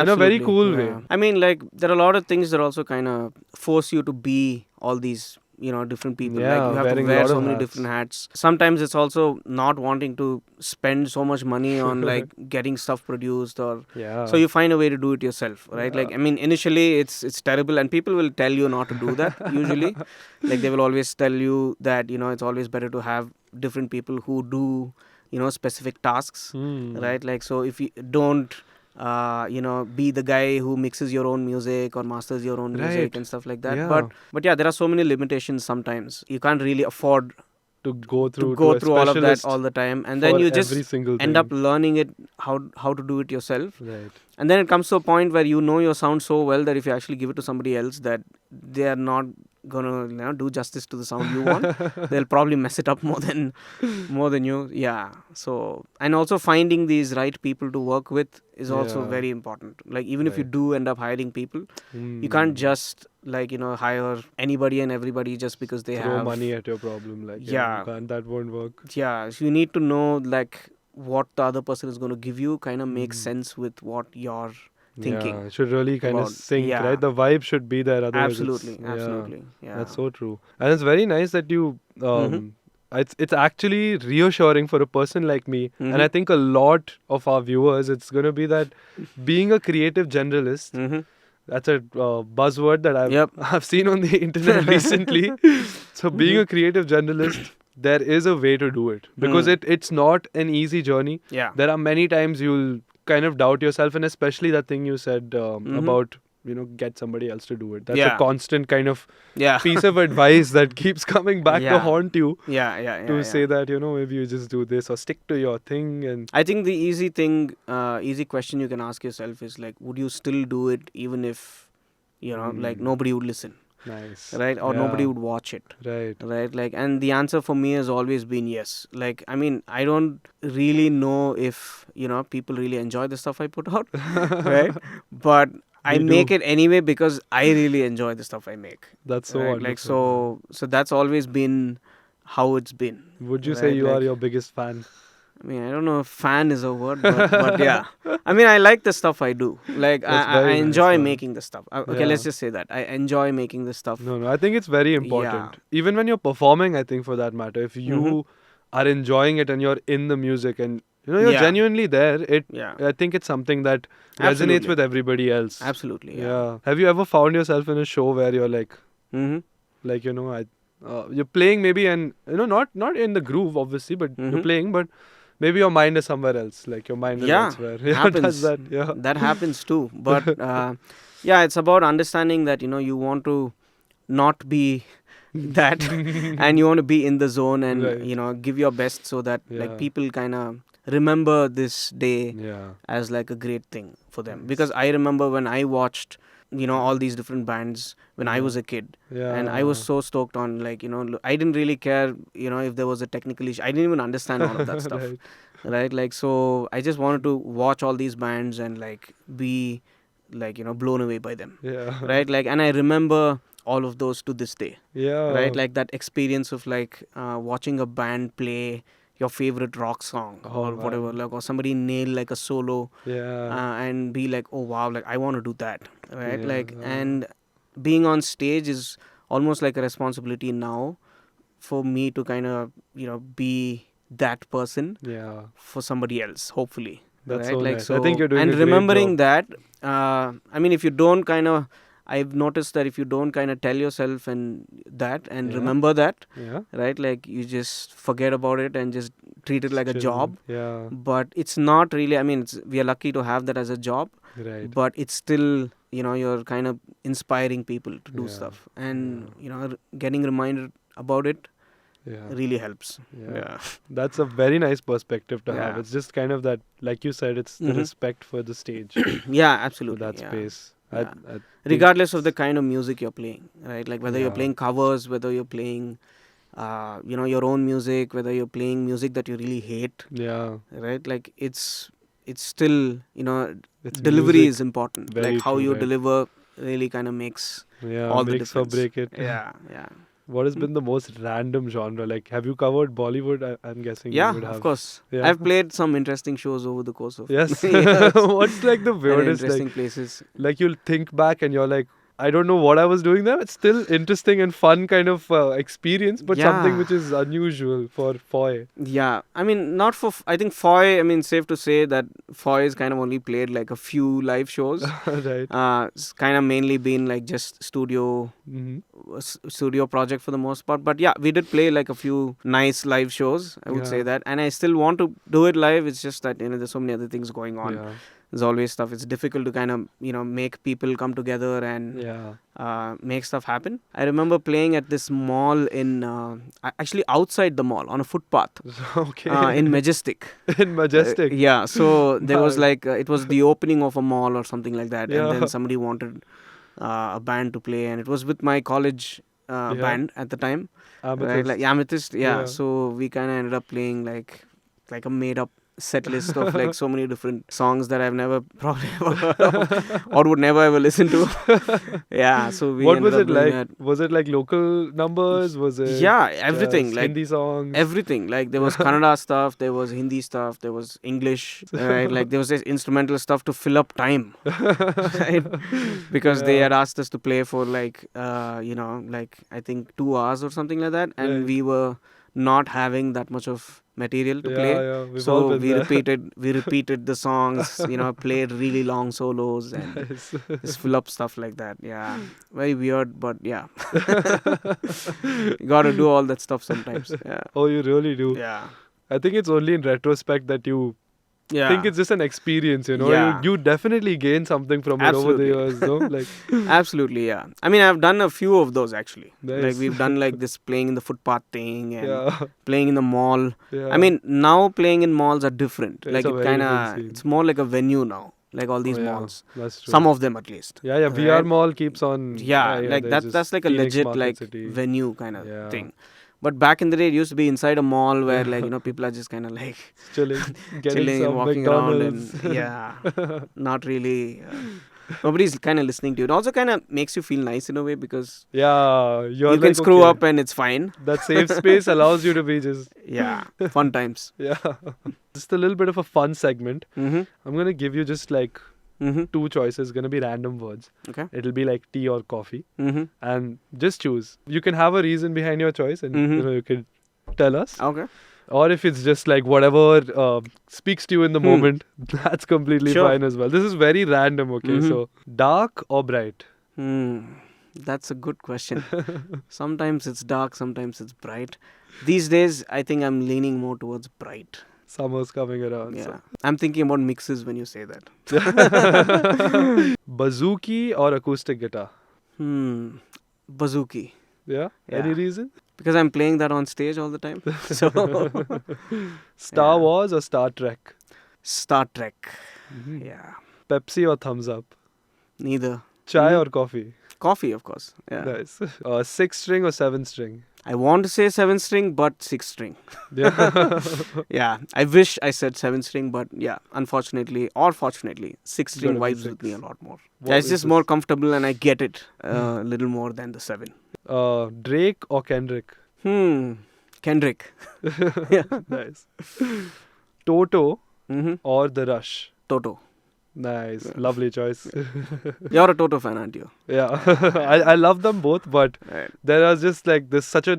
In a very Absolutely, cool yeah. way. I mean, like there are a lot of things that also kind of force you to be all these, different people. Like Yeah, you have to wearing wear lot so of many hats. different hats. Sometimes it's also not wanting to spend so much money on like getting stuff produced or. Yeah. So you find a way to do it yourself, right? Yeah. Like I mean, initially it's terrible, and people will tell you not to do that. Usually, like they will always tell you that it's always better to have different people who do specific tasks, Hmm. right? Like so if you don't be the guy who mixes your own music or masters your own music Right. and stuff like that. Yeah. But yeah, there are so many limitations. Sometimes you can't really afford To go to through go to a through all of that specialist all the time, and then for you every just single end thing. up learning it how to do it yourself. Right. And then it comes to a point where you know your sound so well that if you actually give it to somebody else, that they are not gonna do justice to the sound you want. They'll probably mess it up more than you. Yeah. So, and also finding these right people to work with is also Yeah. very important. Like even if you Right. do end up hiring people, you can't just like hire anybody and everybody just because they throw have money at your problem. Like Yeah. you can't, that won't work. Yeah. So you need to know like what the other person is going to give you kind of makes Mm. sense with what you're thinking. Yeah, it should really kind of about- sync, yeah. right? The vibe should be there. Otherwise Absolutely. yeah, Absolutely. Yeah. that's so true. And it's very nice that you. Mhm. It's actually reassuring for a person like me, and I Mhm. think a lot of our viewers. It's gonna be that being a creative generalist. Mhm. That's a buzzword that Yep. I've seen on the internet recently. So being a creative journalist, there is a way to do it because Hmm. it's not an easy journey. Yeah. There are many times you'll kind of doubt yourself, and especially that thing you said about get somebody else to do it. That's a Yeah. constant kind of Yeah. piece of advice that keeps coming back to Yeah. haunt you Yeah. Yeah. to yeah. say that maybe you just do this or stick to your thing and I think the easy question you can ask yourself is like, would you still do it even if, like nobody would listen, nice, right? Or nobody Yeah. would watch it, right? right? Like, and the answer for me has always been yes. Like, I mean, I don't really know if, people really enjoy the stuff I put out, right? But I We make do. it anyway because I really enjoy the stuff I make. That's so right? wonderful. Like, so that's always been how it's been. Would you say right? you are Like- your biggest fan? I mean, I don't know if fan is a word, but yeah. I mean, I like the stuff I do. Like, That's I very nice, enjoy man. making the stuff. Okay, Yeah. let's just say that. I enjoy making the stuff. No, I think it's very important. Even when you're performing, I think for that matter, if you Mhm. are enjoying it and you're in the music and you're Yeah. genuinely there, Yeah. I think it's something that resonates Absolutely. with everybody else. Absolutely. Yeah. Yeah. Have you ever found yourself in a show where you're like, Mm-hmm. you're playing maybe and not in the groove obviously, but you're Mhm. playing, but maybe your mind is somewhere else. Like your mind is Yeah, elsewhere. Yeah, happens. does that? Yeah. That happens too. But yeah, it's about understanding that you want to not be that, and you want to be in the zone and Right. give your best so that Yeah. like people kind of remember this day Yeah. as like a great thing for them. Nice. Because I remember when I watched all these different bands when I Yeah. was a kid, Yeah. and I was so stoked on like I didn't really care if there was a technical issue. I didn't even understand all of that stuff. Right. Right, like so I just wanted to watch all these bands and like be like blown away by them, Yeah. right? Like, and I remember all of those to this day, Yeah. right? Like that experience of like watching a band play your favorite rock song Oh, or whatever, man. like, or somebody nail like a solo Yeah. and be like, oh wow, like I want to do that, right? Like, Yeah. and being on stage is almost like a responsibility now for me to kind of be that person Yeah. for somebody else, hopefully. That's right? so like nice. I think you're doing and a great remembering job. that I mean, if you don't kind of I've noticed that if you don't kind of tell yourself and Yeah. remember that, Yeah. right, like you just forget about it and just treat it like a Chill. job. Yeah. But it's not really, I mean, we are lucky to have that as a job, Right. but it's still, you're kind of inspiring people to do Yeah. stuff. And, getting reminded about it Yeah. really helps. Yeah. That's a very nice perspective to have. Yeah. It's just kind of that, like you said, it's the Mhm. respect for the stage, Yeah, for absolutely. that yeah. space. Yeah. I think- Regardless of the kind of music you're playing, right? Like whether you're Yeah. playing covers, whether you're playing, your own music, whether you're playing music that you really hate, Yeah. right? Like it's still, It's delivery music. is important. Very Like how true, you right. deliver really kind of makes Yeah. all the Makes or difference. break it. Yeah, yeah. What has been the most random genre? Like, have you covered Bollywood? I'm guessing you Yeah, would have. of course. Yeah. I've played some interesting shows over the course of Yes. years. What's like the And weirdest? interesting Like, places. you'll think back and you're like, I don't know what I was doing there. It's still interesting and fun kind of experience, but something Yeah. which is unusual for Foy. Yeah, I mean, not for. I think Foy. I mean, safe to say that Foy is kind of only played like a few live shows. Right. It's kind of mainly been like just studio project for the most part. But yeah, we did play like a few nice live shows. I would Yeah. say that, and I still want to do it live. It's just that there's so many other things going on. Yeah. There's always stuff. It's difficult to kind of make people come together and Yeah. make stuff happen. I remember playing at this mall in actually outside the mall on a footpath. Okay. In Majestic. In Majestic. Yeah, so there was Nice. like it was the opening of a mall or something like that, and Yeah. then somebody wanted a band to play, and it was with my college band at the time, right? Amethyst. Like Amethyst. Yeah, Yeah. so we kind of ended up playing like a made up set list of like so many different songs that I've never probably ever heard of or would never ever listen to. Yeah, so we What ended was up it doing like? that. Was it like local numbers? Was it Yeah, everything, just like Hindi songs? everything. Like there was Kannada stuff, there was Hindi stuff, there was English, right? Like there was this instrumental stuff to fill up time, right? Because they Yeah. had asked us to play for like like I think 2 hours or something like that, and Right. we were not having that much of material to Yeah, play. yeah, we've all So been we there. repeated the songs, played really long solos and Nice. just fill up stuff like that. Yeah, very weird, but yeah, you got to do all that stuff sometimes. Yeah, Oh, you really do. yeah, I think it's only in retrospect that you yeah. think it's just an experience, Yeah. You definitely gain something from it over the Absolutely. years, no? Like, Absolutely, yeah. I mean, I've done a few of those actually. Nice. Like we've done like this playing in the footpath thing and yeah. playing in the mall. Yeah. I mean, now playing in malls are different. It's Like a it very kind different of, scene. it's more like a venue now. Like all these Oh, yeah, malls, that's true. some of them at least. Yeah, yeah. VR Right? Mall keeps on. Yeah, like there's this that's like a Phoenix legit Market like City. venue kind of Yeah. thing. But back in the day, it used to be inside a mall where like people are just kind of like Chilling, getting chilling and some walking around McDonald's. and yeah, not really. Nobody's kind of listening to you. It also kind of makes you feel nice in a way because Yeah, you're you can like, screw okay, up and it's fine. That safe space allows you to be just Yeah, fun times. yeah. Just a little bit of a fun segment. Mm-hmm. I'm gonna give you just like Mm-hmm. 2 choices. Gonna be random words. Okay. It'll be like tea or coffee, Mm-hmm. and just choose. You can have a reason behind your choice, and Mhm. you can tell us. Okay. Or if it's just like whatever speaks to you in the moment, that's completely Sure. fine as well. This is very random, okay? Mhm. So, dark or bright? That's a good question. Sometimes it's dark, sometimes it's bright. These days, I think I'm leaning more towards bright. Summer's coming around. Yeah. I'm thinking about mixes when you say that. So. Bazooki or acoustic guitar? Bazooki. Yeah? Yeah. Any reason? Because I'm playing that on stage all the time. So, Star Yeah. Wars or Star Trek? Star Trek. Mhm. Yeah. Pepsi or Thumbs Up? Neither. Chai Mhm. or coffee? Coffee, of course. Yeah. Nice. 6 string or 7 string? I want to say 7 string, but 6 string. Yeah. Yeah. I wish I said 7 string, but yeah, unfortunately or fortunately, 6 string Gotta be vibes with me a 6. lot more. What Yeah, it's is just this? more comfortable and I get it a little more than the 7. Drake or Kendrick? Kendrick. Nice. Toto Mm-hmm. or The Rush? Toto. Nice. Lovely choice. You're a Toto fan, aren't you? Yeah. I love them both, but Right. there are just like there's such a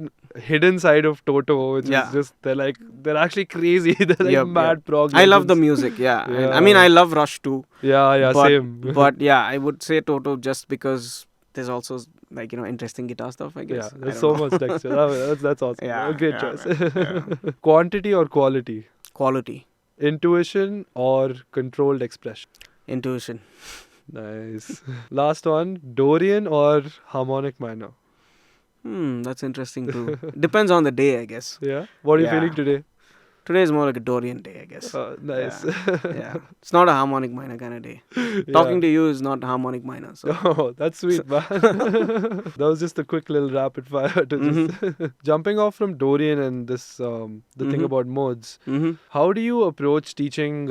hidden side of Toto, which Yeah. is just they're actually crazy. They're like Yep, mad prog. I love the legends. music, yeah. And, I Yeah. mean, I love Rush too. Yeah, but, same. But yeah, I would say Toto just because there's also like, interesting guitar stuff, I guess. Yeah, I there's don't so know. much texture. That's awesome. Yeah, Great yeah, choice. man, yeah. Quantity or quality? Quality. Intuition or controlled expression? Intuition. Nice. Last one, Dorian or harmonic minor? That's interesting too. Depends on the day, I guess. Yeah. What are you Yeah. feeling today? Today is more like a Dorian day, I guess. Nice. Yeah. It's not a harmonic minor kind of day. Talking to you is not harmonic minor. So. Oh, that's sweet, man. That was just a quick little rapid fire to just jumping off from Dorian and this the thing about modes. How do you approach teaching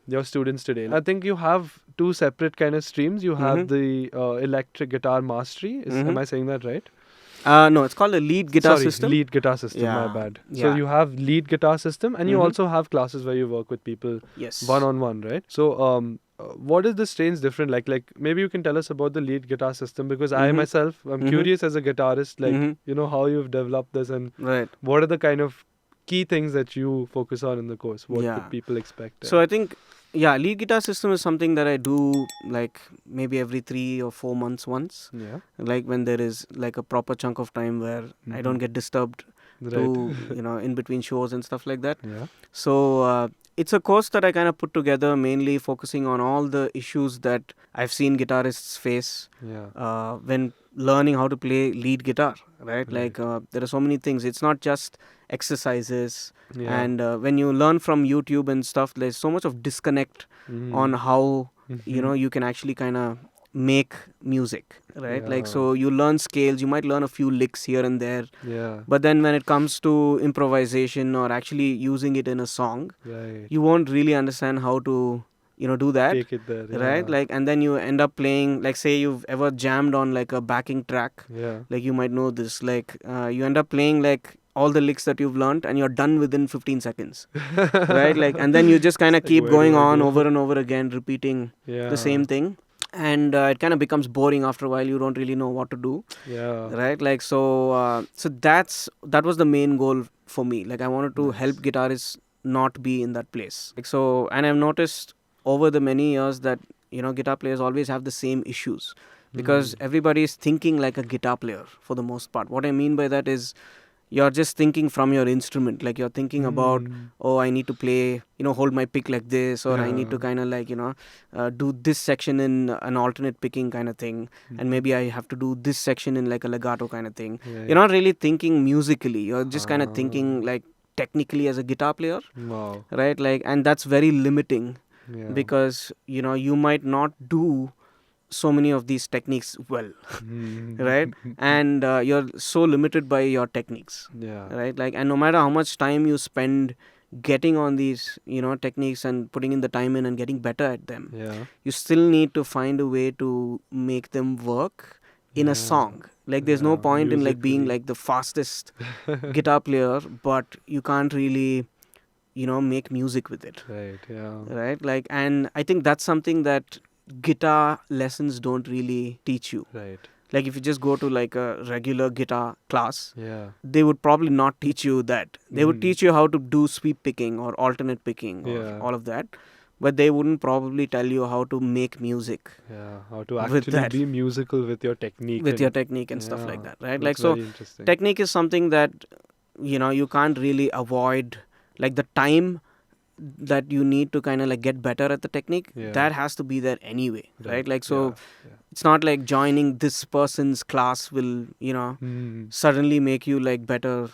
your students today? I think you have two separate kind of streams. You have the electric guitar mastery. Am I saying that right? No, it's called a lead guitar system. Lead guitar system, Yeah. my bad. Yeah. So you have lead guitar system and you also have classes where you work with people Yes. one-on-one, right? So what is the strange different? Like maybe you can tell us about the lead guitar system, because I myself, I'm curious as a guitarist, like, how you've developed this and Right. what are the kind of key things that you focus on in the course? What Yeah. could people expect? So I think, lead guitar system is something that I do like maybe every 3 or 4 months once. Yeah. Like when there is like a proper chunk of time where I don't get disturbed to, in between shows and stuff like that. Yeah. So it's a course that I kind of put together mainly focusing on all the issues that I've seen guitarists face when learning how to play lead guitar, right? Like there are so many things. It's not just exercises. And when you learn from YouTube and stuff, there's so much of disconnect on how, you can actually kind of make music, right? Like, so you learn scales, you might learn a few licks here and there. Yeah. But then when it comes to improvisation or actually using it in a song, you won't really understand how to, do that. Take it there. Right? Like, and then you end up playing, like, say you've ever jammed on like a backing track. Yeah. Like, you might know this. Like, you end up playing like all the licks that you've learned and you're done within 15 seconds. Right? Like, and then you just kind of keep going on over and over again, repeating the same thing. And it kind of becomes boring after a while. You don't really know what to do. Yeah. Right? Like, so that was the main goal for me. Like, I wanted to help guitarists not be in that place. Like, so, and I've noticed over the many years that, guitar players always have the same issues because everybody is thinking like a guitar player for the most part. What I mean by that is you're just thinking from your instrument. Like, you're thinking about, oh, I need to play, hold my pick like this, or I need to kind of like, do this section in an alternate picking kind of thing. And maybe I have to do this section in like a legato kind of thing. You're not really thinking musically. You're just kind of thinking like technically as a guitar player. Wow. Right? Like, and that's very limiting because, you might not do so many of these techniques well, right? And you're so limited by your techniques, right? Like, and no matter how much time you spend getting on these, techniques and putting in the time in and getting better at them, you still need to find a way to make them work in a song. Like, there's no point in like being like the fastest guitar player, but you can't really, make music with it. Right. Yeah. Right? Like, and I think that's something that guitar lessons don't really teach you. Right. Like, if you just go to like a regular guitar class, they would probably not teach you that. They would teach you how to do sweep picking or alternate picking or all of that. But they wouldn't probably tell you how to make music. Yeah, how to actually be musical with your technique. With your technique and stuff like that, right? Like, so technique is something that, you can't really avoid. Like, the time that you need to kind of like get better at the technique, that has to be there anyway, right? Like, so it's not like joining this person's class will, suddenly make you like better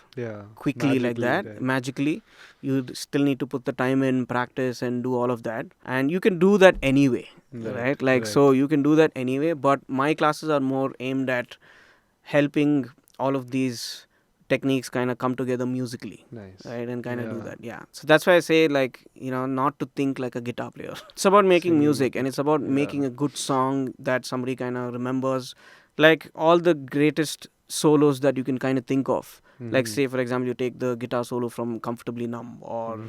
quickly like that, magically. You still need to put the time in, practice and do all of that. And you can do that anyway, right? Like, so you can do that anyway, but my classes are more aimed at helping all of these techniques kind of come together musically, right? And kind of do that, So that's why I say, like, not to think like a guitar player. It's about making music, and it's about making a good song that somebody kind of remembers. Like, all the greatest solos that you can kind of think of. Like, say, for example, you take the guitar solo from Comfortably Numb, or,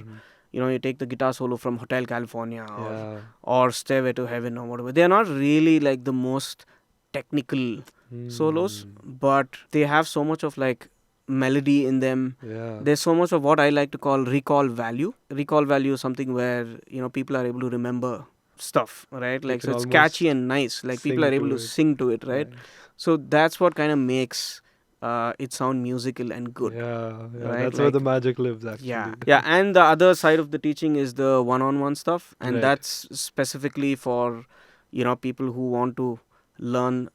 you take the guitar solo from Hotel California, or Stairway to Heaven, or whatever. They're not really like the most technical solos, but they have so much of like melody in them. There's so much of what I like to call recall value. Recall value is something where, people are able to remember stuff, right? You Like, can so it's almost catchy and nice. Like, people are sing able to to it. sing to it, right? Right. So that's what kind of makes it sound musical and good. Yeah, Right, that's where the like- magic lives actually. Yeah. And the other side of the teaching is the one-on-one stuff, and Right. that's specifically for, people who want to learn,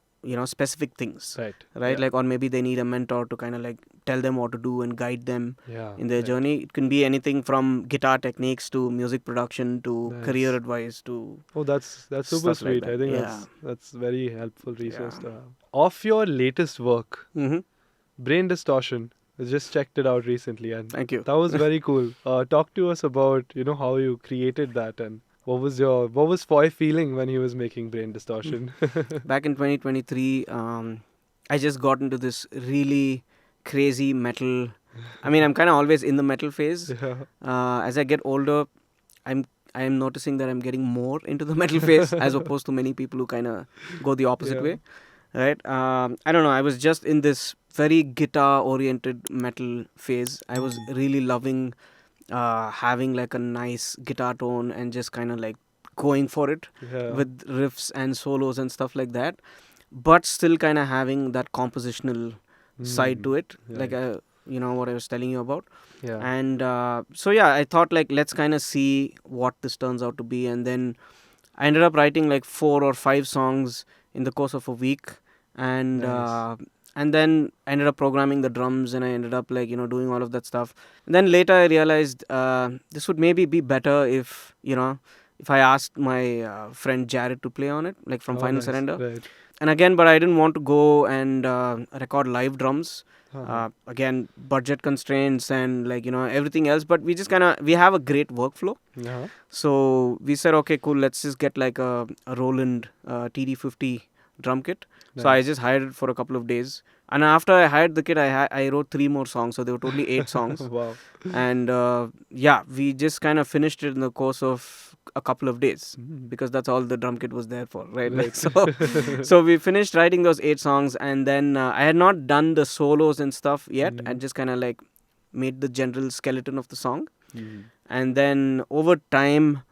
specific things, Right. right? Yeah. Like, or maybe they need a mentor to kind of like tell them what to do and guide them Yeah. in their right. journey. It can be anything from guitar techniques to music production to Nice. career advice to Oh, that's super Stuff like sweet. that. I think Yeah. that's very helpful resource Yeah. to have. Of your latest work, mm-hmm. Brain Distortion, I just checked it out recently, and Thank you. that was very cool. Talk to us about how you created that, and what was Foy feeling when he was making Brain Distortion? Back in 2023, I just got into this really crazy metal. I mean, I'm kind of always in the metal phase. Yeah. As I get older, I'm noticing that I'm getting more into the metal phase as opposed to many people who kind of go the opposite Yeah. way, right? I don't know. I was just in this very guitar-oriented metal phase. I was really loving having like a nice guitar tone and just kind of like going for it Yeah. with riffs and solos and stuff like that, but still kind of having that compositional side to it, like right. what I was telling you about. Yeah. And so yeah, I thought like let's kind of see what this turns out to be, and then I ended up writing like 4 or 5 songs in the course of a week, and Nice. and then I ended up programming the drums, and I ended up like doing all of that stuff. And then later I realized this would maybe be better if if I asked my friend Jared to play on it, like from Oh, Final nice. Surrender. Right. And again, but I didn't want to go and record live drums. Uh-huh. Again, budget constraints and like everything else. But we just we have a great workflow. Uh-huh. So we said, okay, cool. Let's just get like a Roland TD50 drum kit. So I Nice. just hired it for a couple of days. And after I hired the kit, I wrote 3 more songs. So there were totally 8 songs. Wow. And yeah, we just kind of finished it in the course of a couple of days, because that's all the drum kit was there for, right? Like, so we finished writing those 8 songs, and then I had not done the solos and stuff yet. I just kind of like made the general skeleton of the song. And then over time,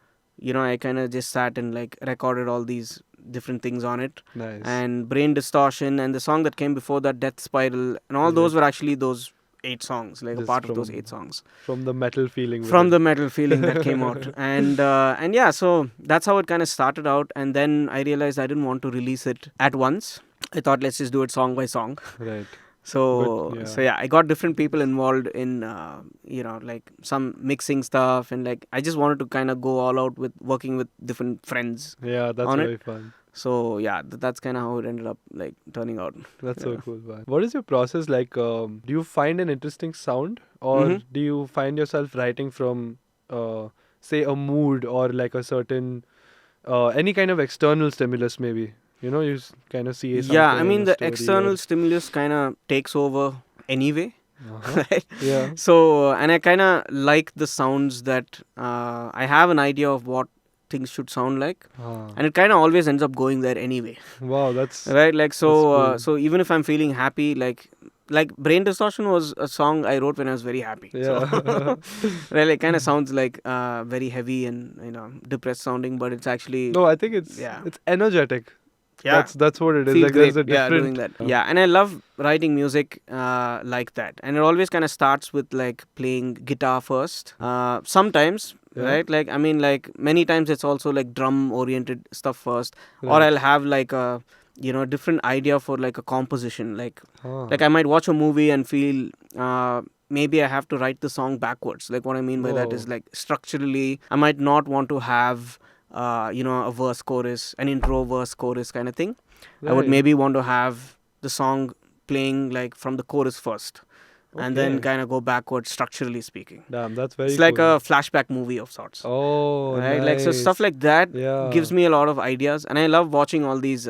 I kind of just sat and like recorded all these different things on it. Nice. And Brain Distortion and the song that came before that, Death Spiral, and all those were actually those 8 songs, like a Just part of those from- 8 songs. From the metal feeling. From with the it. metal feeling that came out. And yeah, so that's how it kind of started out. And then I realized I didn't want to release it at once. I thought let's just do it song by song. Right. So But, so yeah, I got different people involved in like some mixing stuff, and like I just wanted to kind of go all out with working with different friends. Yeah, that's On it. very fun. So yeah, that's kind of how it ended up like turning out. That's Yeah. so cool, man. What is your process like? Do you find an interesting sound, or Mhm. do you find yourself writing from, say, a mood or like a certain, any kind of external stimulus, maybe? You kind of see something. Yeah, I in mean a the story external or- stimulus kind of takes over anyway. Uh-huh. Right? Yeah. So, and I kind of like the sounds that I have an idea of what things should sound like, and it kind of always ends up going there anyway, Wow, that's right? Like so, That's cool. so even if I'm feeling happy, like Brain Distortion was a song I wrote when I was very happy. yeah. So, right, it kind of sounds like very heavy and depressed sounding, but it's actually No, I think it's Yeah. it's energetic. yeah. That's what it is. Feel Like great, there's a different. doing that. Yeah, and I love writing music like that, and it always kind of starts with like playing guitar first. Sometimes, Yeah. right? Like I mean, like many times it's also like drum-oriented stuff first, or Right. I'll have like a different idea for like a composition. Like Ah. I might watch a movie and feel maybe I have to write the song backwards. Like what I mean by that Whoa. is like structurally, I might not want to have a verse chorus, an intro verse chorus kind of thing. I would Right. maybe want to have the song playing like from the chorus first, and then Okay. kind of go backwards structurally speaking. Damn, that's very. It's like cool. a flashback movie of sorts. Oh, Right, like so stuff nice. like that Yeah. gives me a lot of ideas, and I love watching all these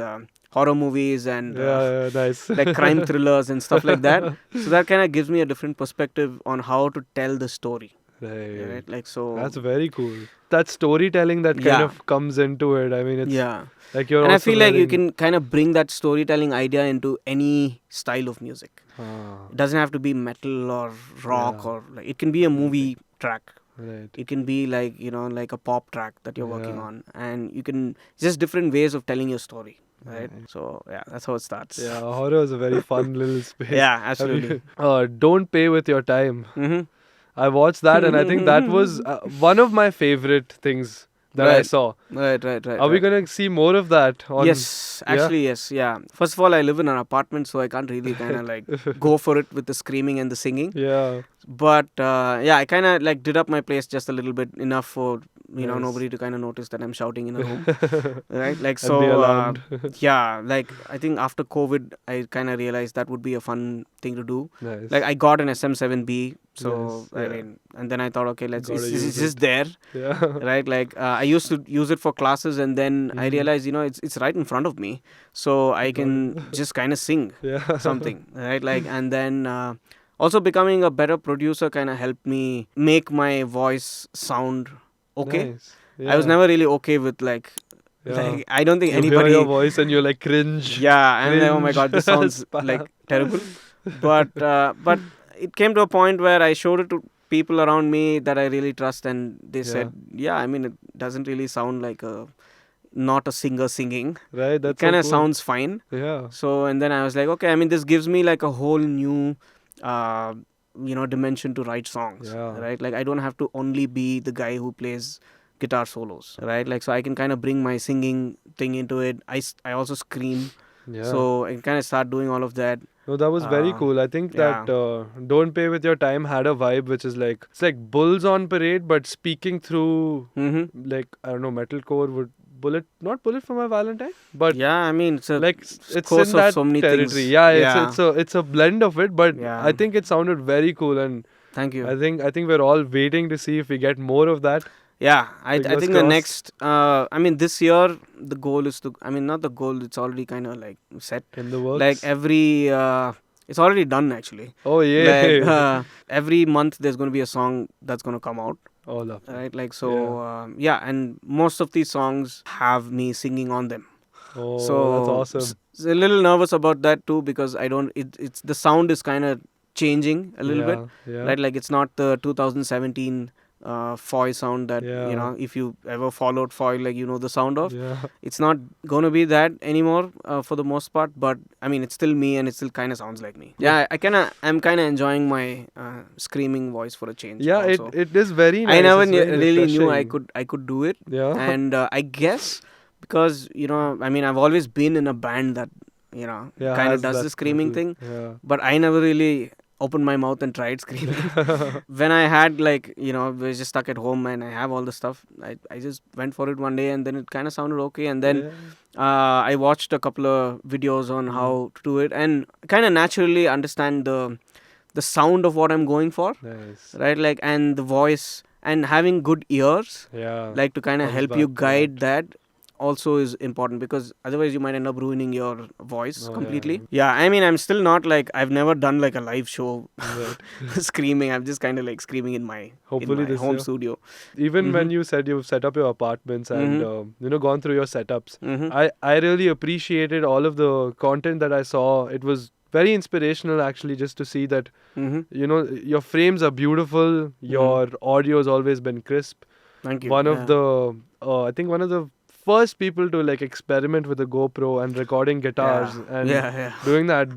horror movies and Yeah, nice. like crime thrillers and stuff like that. So that kind of gives me a different perspective on how to tell the story. Right. Right, like so. That's very cool. That storytelling that kind Yeah. of comes into it. I mean, it's Yeah, like you're. and I also feel like you wearing- can kind of bring that storytelling idea into any style of music. Ah, It doesn't have to be metal or rock Yeah. or like it can be a movie track, Right. It can be like, like a pop track that you're working Yeah. on, and you can just different ways of telling your story, right? Right. So yeah, that's how it starts. Yeah, horror is a very fun little space. Yeah, Have absolutely. you- Don't Pay With Your Time. Mm-hmm. I watched that and I think that was one of my favorite things that I Right. saw. Right. Are we going to see more of that? Yes, Yeah? actually, yes, yeah. First of all, I live in an apartment, so I can't really kind of like go for it with the screaming and the singing. Yeah. But yeah, I kind of like did up my place just a little bit, enough for Nice. nobody to kind of notice that I'm shouting in a room, right? Like And be so, alarmed. yeah. Like I think after COVID, I kind of realized that would be a fun thing to do. Nice. Like I got an SM7B, so Nice, I yeah. mean, and then I thought, okay, Gotta it's use just it. there, Yeah. right? Like I used to use it for classes, and then I Mhm. realized, it's right in front of me, so I can just kind of sing Yeah. something, right? Like, and then also becoming a better producer kind of helped me make my voice sound okay. Nice. I was Yeah. never really okay with like Yeah. I don't think You anybody. hear your voice and you're like cringe. Yeah, I'm like, oh my Cringe. god, this sounds Spam. like terrible. But it came to a point where I showed it to people around me that I really trust, and they said, yeah, I mean, it doesn't really sound like not a singer singing. Right, It that's kind of so cool. sounds fine. Yeah. So, and then I was like, okay, I mean, this gives me like a whole new, dimension to write songs, Yeah. right? Like, I don't have to only be the guy who plays guitar solos, right? Like, so I can kind of bring my singing thing into it. I also scream, Yeah. so I kind of start doing all of that. No, that was very Uh, cool. I think yeah. that Don't Pay With Your Time had a vibe which is like, it's like bulls on parade, but speaking through Mm-hmm. like, I don't know, metalcore would not Bullet for My Valentine, but Yeah, I mean, it's a like it's course in of that so many territory. things. Yeah, Yeah. it's a blend of it, but Yeah. I think it sounded very cool, and Thank you. I think we're all waiting to see if we get more of that. Yeah, I Fingers think the crossed. next, I mean, this year, the goal is to, I mean, not the goal, it's already kind of like set. In the works. Like every, it's already done actually. Oh yeah. Like every month there's going to be a song that's going to come out, All of it. right? Like, so, yeah, and most of these songs have me singing on them. Oh, So that's awesome. a little nervous about that too, because I don't, it's the sound is kind of changing a little bit. Yeah. Right, like it's not the 2017 Foy sound that Yeah. if you ever followed Foy, like the sound of. Yeah. It's not going to be that anymore for the most part, but I mean it's still me and it still kind of sounds like me. Yeah, I'm kind of enjoying my screaming voice for a change. Yeah, also. it is very nice. I never It's very really knew refreshing. I could do it, Yeah. and I guess because I mean I've always been in a band that Yeah, kind has of does that the screaming total- thing. Yeah. But I never really opened my mouth and tried screaming. When I had we were just stuck at home and I have all the stuff, I just went for it one day and then it kind of sounded okay. And then I watched a couple of videos on how to do it and kind of naturally understand the sound of what I'm going for, Nice. right? Like, and the voice and having good ears, Yeah. like to kind of Comes help back you to guide that also is important, because otherwise you might end up ruining your voice Oh, completely. Yeah, I mean, I'm still not I've never done like a live show Right. screaming. I'm just kind of like screaming in my Hopefully this home year. studio. Even when you said you've set up your apartments and gone through your setups, Mm-hmm. I really appreciated all of the content that I saw. It was very inspirational actually, just to see that Mm-hmm. your frames are beautiful, your audio has always been crisp. Thank you. One Yeah. of the I think one of the first people to like experiment with a GoPro and recording guitars and yeah. doing that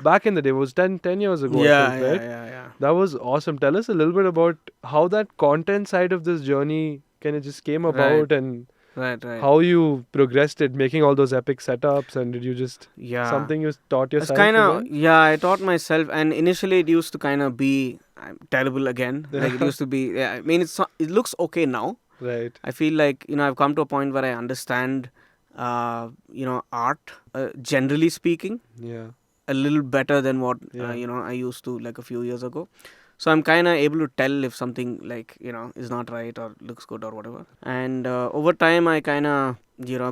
back in the day was 10 years ago, I Yeah, think, yeah, right? yeah. That was awesome. Tell us a little bit about how that content side of this journey kind of just came about and Right. how you progressed it, making all those epic setups, and did you just Yeah. something you taught It's yourself? kind of, again? yeah, I taught myself, and initially it used to kind of be terrible again. Like it used to be, yeah, I mean, it looks okay now. Right. I feel like, I've come to a point where I understand, art, generally speaking, Yeah. a little better than what, Yeah. I used to like a few years ago. So I'm kind of able to tell if something like, is not right or looks good or whatever. And over time, I kind of,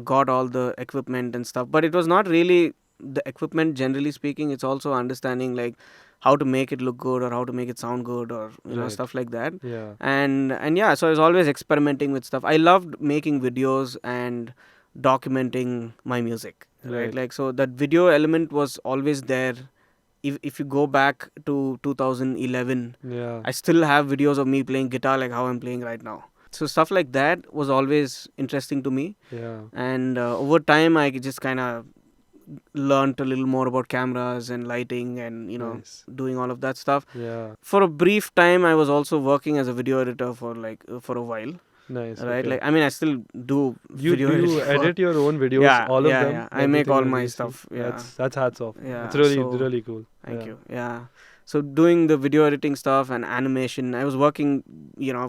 got all the equipment and stuff. But it was not really the equipment, generally speaking. It's also understanding like how to make it look good or how to make it sound good or, Right. stuff like that. Yeah. And yeah, so I was always experimenting with stuff. I loved making videos and documenting my music, right? Right. Like, so that video element was always there if you go back to 2011, Yeah. I still have videos of me playing guitar like how I'm playing right now. So stuff like that was always interesting to me. Yeah. And over time, I just kind of learned a little more about cameras and lighting and, Nice. doing all of that stuff. Yeah. For a brief time, I was also working as a video editor for a while. Nice. Right? Okay. Like, I mean, I still do You video do you editing for- edit your own videos, Yeah, all of yeah, them? yeah. I make everything all that my you see? stuff, yeah. That's hats off. Yeah, It's really so- really cool. Thank Yeah. you. Yeah. So doing the video editing stuff and animation, I was working,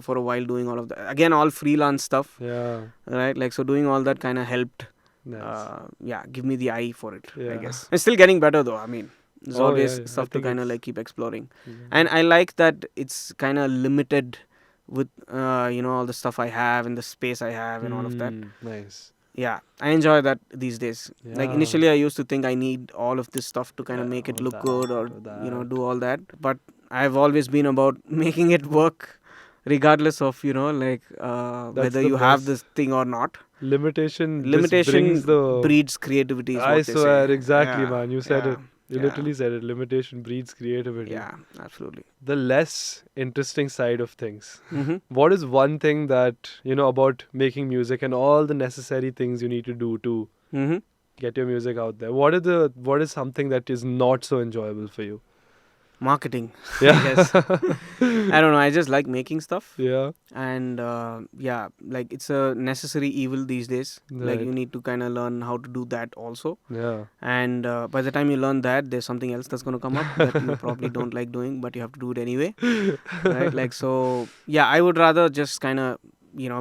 for a while doing all of that. Again, all freelance stuff, Yeah. right? Like, so doing all that kind of helped, Nice. give me the eye for it, I Yeah. guess. It's still getting better though. I mean, there's Oh, always yeah, I stuff to think kind of it's- like keep exploring. Yeah. And I like that it's kind of limited with, all the stuff I have and the space I have and all of that. Nice. Yeah, I enjoy that these days. Like Yeah. initially I used to think I need all of this stuff to kind of Yeah, make it all look that, good or, all that. do all that. But I've always been about making it work regardless of, whether the you have best. this thing or not. Limitation Limitation brings the breeds creativity is I what they swear, say. exactly, Yeah, man. You said yeah, it. You yeah. literally said it. Limitation breeds creativity. Yeah, absolutely. The less interesting side of things. Mm-hmm. What is one thing that, about making music and all the necessary things you need to do to Mm-hmm. get your music out there? What is something that is not so enjoyable for you? Marketing. Yeah. Yes. I don't know. I just like making stuff. Yeah. And like it's a necessary evil these days. Like Right. you need to kind of learn how to do that also. Yeah. And by the time you learn that, there's something else that's going to come up that you probably don't like doing, but you have to do it anyway. Right? Like, so yeah, I would rather just kind of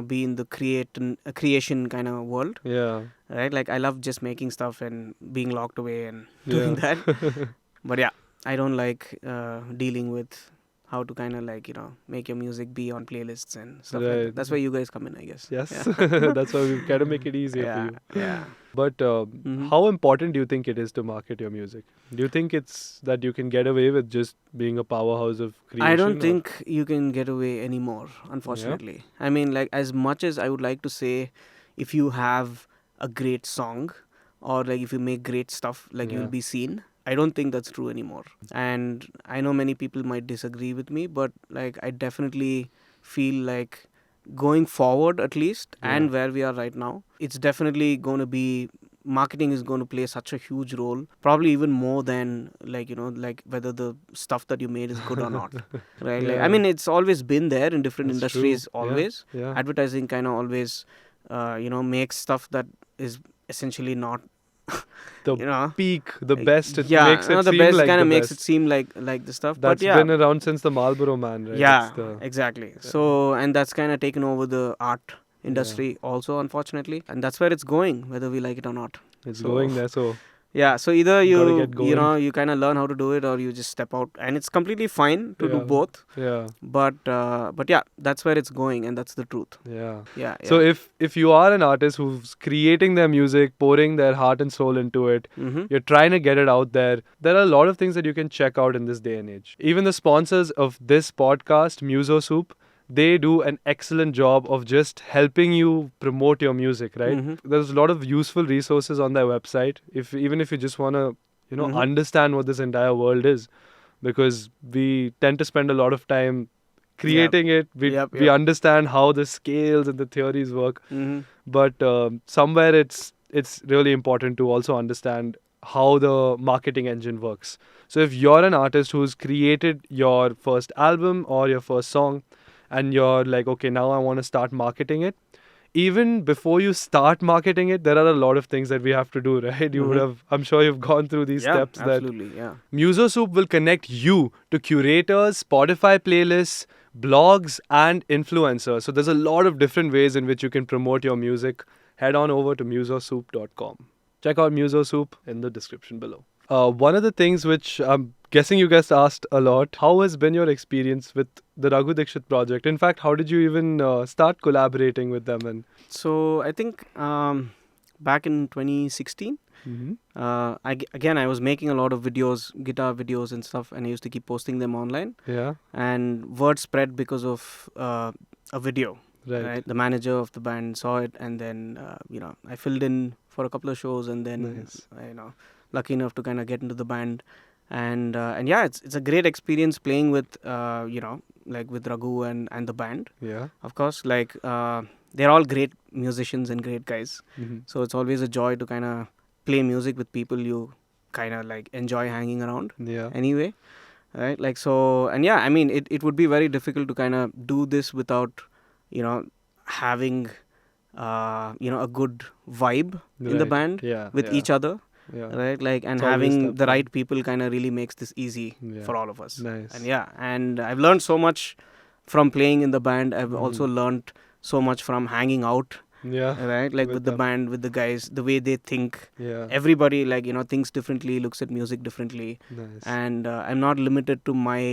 be in the creation kind of world. Yeah. Right? Like I love just making stuff and being locked away and doing that. But yeah, I don't like dealing with how to kind of like make your music be on playlists and stuff like Right. that. That's where you guys come in, I guess. Yes. Yeah. That's why we've got to make it easier for Yeah. you. Yeah. But Mhm. how important do you think it is to market your music? Do you think it's that you can get away with just being a powerhouse of creation? I don't or- think you can get away anymore, unfortunately. I mean, like, as much as I would like to say, if you have a great song or like if you make great stuff, like Yeah. you'll be seen. I don't think that's true anymore. And I know many people might disagree with me, but like I definitely feel like going forward at least and Yeah. where we are right now, it's definitely going to be marketing is going to play such a huge role, probably even more than like like whether the stuff that you made is good or not, right? Like, Yeah. I mean, it's always been there in different That's industries. true. Yeah. Always Yeah. advertising kind of always makes stuff that is essentially not The peak, the best. It yeah, makes it the seem best like kind the of makes best. it seem like the stuff. That's but yeah, been around since the Marlboro Man, right? yeah, It's the- exactly. So, and that's kind of taken over the art industry also, unfortunately, and that's where it's going, whether we like it or not. it's So- going there. So Yeah, so either Gotta you get going. you kind of learn how to do it, or you just step out, and it's completely fine to do Yeah. both. yeah, But yeah, that's where it's going, and that's the truth. yeah. Yeah. So if you are an artist who's creating their music, pouring their heart and soul into it, Mm-hmm. you're trying to get it out there, there are a lot of things that you can check out in this day and age. Even the sponsors of this podcast, Muso Soup, they do an excellent job of just helping you promote your music, right? Mhm. There's a lot of useful resources on their website. Even if you just want to, Mhm. understand what this entire world is, because we tend to spend a lot of time creating it. We Yep, we yep. understand how the scales and the theories work, Mm-hmm. but somewhere it's really important to also understand how the marketing engine works. So if you're an artist who's created your first album or your first song, and you're like, okay, now I want to start marketing it, even before you start marketing it, there are a lot of things that we have to do, right? You would Mhm. have, I'm sure you've gone through these Yeah, steps. absolutely. Yeah. Muso Soup will connect you to curators, Spotify playlists, blogs, and influencers. So there's a lot of different ways in which you can promote your music. Head on over to musosoup.com. Check out Muso Soup in the description below. One of the things which I'm guessing you guys asked a lot, how has been your experience with the Raghu Dixit project? In fact, how did you even start collaborating with them? And So I think back in 2016, I was making a lot of videos, guitar videos and stuff, and I used to keep posting them online. yeah, And word spread because of a video. right. The manager of the band saw it, and then I filled in for a couple of shows, and then Nice. lucky enough to kind of get into the band, and yeah, it's a great experience playing with like with Raghu and the band. Yeah. Of course, like they're all great musicians and great guys. So it's always a joy to kind of play music with people you kind of like enjoy hanging around. Yeah. Anyway, right? Like so, and yeah, I mean, it would be very difficult to kind of do this without having a good vibe in the Right. band Yeah. with yeah. each other. Yeah. Right, like, and It's always having that the thing. right people kind of really makes this easy Yeah. for all of us. Nice. And yeah, and I've learned so much from playing in the band. I've also learned so much from hanging out, Yeah. right, like With with the them. band, with the guys, the way they think. Yeah. Everybody like thinks differently, looks at music differently, Nice. and I'm not limited to my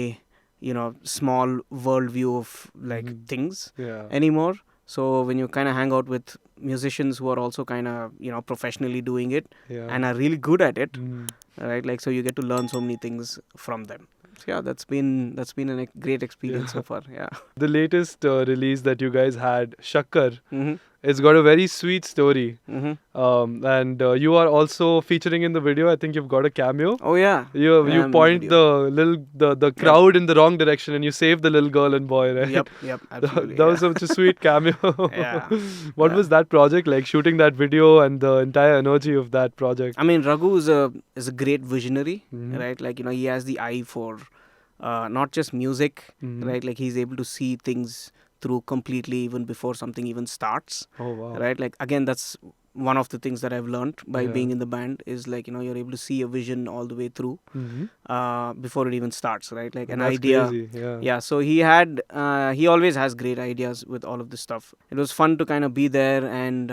small worldview of like things Yeah. anymore. So when you kind of hang out with musicians who are also kind of professionally doing it Yeah. and are really good at it, Mm. right, like, so you get to learn so many things from them. So yeah, that's been a great experience so far. Yeah. The latest release that you guys had, Shakkar, Mm-hmm. it's got a very sweet story. Mm-hmm. And you are also featuring in the video. I think you've got a cameo. Oh yeah. You I'm in point video. the crowd in the wrong direction and you save the little girl and boy, right? Yep. Absolutely. That was such a sweet cameo. Yeah. What Yeah. was that project like? Shooting that video and the entire energy of that project. I mean, Raghu is a great visionary, Mhm. right? Like he has the eye for not just music, Mhm. right? Like he's able to see things through completely even before something even starts, Oh wow. right? Like again, that's one of the things that I've learned by Yeah. being in the band is like you're able to see a vision all the way through before it even starts, right? Like an That's idea. crazy. Yeah. Yeah, so he always has great ideas with all of this stuff. It was fun to kind of be there and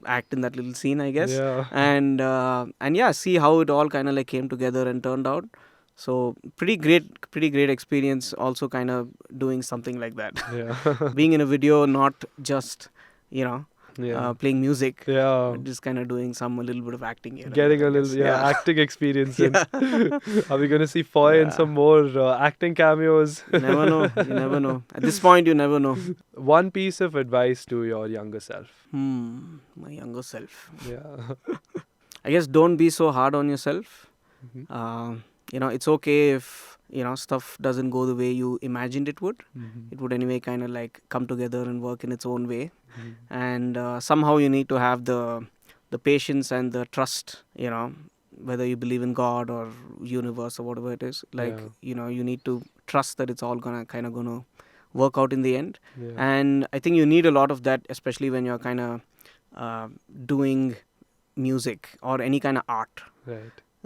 act in that little scene, I guess. Yeah. And yeah, see how it all kind of like came together and turned out. So pretty great experience. Also, kind of doing something like that, Yeah. being in a video, not just yeah. playing music, Yeah. but just kind of doing a little bit of acting here. and Getting there, a I little guess. acting experience in. Yeah. Are we gonna see Foy in Yeah. some more acting cameos? You never know. You never know. At this point, you never know. One piece of advice to your younger self. My younger self. Yeah. I guess don't be so hard on yourself. Mhm. It's okay if stuff doesn't go the way you imagined it would. Mhm. It would anyway kind of like come together and work in its own way. Mhm. And somehow you need to have the patience and the trust. Whether you believe in God or universe or whatever it is. Like you need to trust that it's all gonna work out in the end. Yeah. And I think you need a lot of that, especially when you're kind of doing music or any kind of art.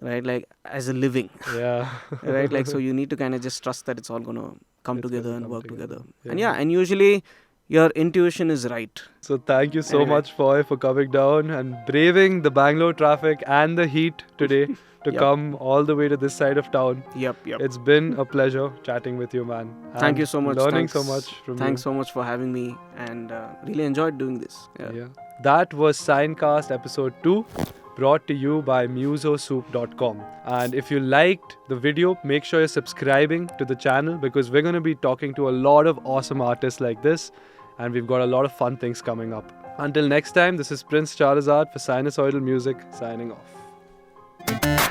Right, like as a living, Yeah. right? Like, so you need to kind of just trust that it's all going to come It's together gonna and come work together. together. Yeah. And usually your intuition is right. So thank you so Anyway. much, Foy, for coming down and braving the Bangalore traffic and the heat today to Yep. come all the way to this side of town. Yep. It's been a pleasure chatting with you, man. Thank And you so much. Learning Thanks. so much from Thanks you. so much for having me, and really enjoyed doing this. Yeah. That was Signcast episode 2, brought to you by musosoup.com. And if you liked the video, make sure you're subscribing to the channel because we're going to be talking to a lot of awesome artists like this, and we've got a lot of fun things coming up. Until next time, this is Prince Charazad for Sinusoidal Music, signing off.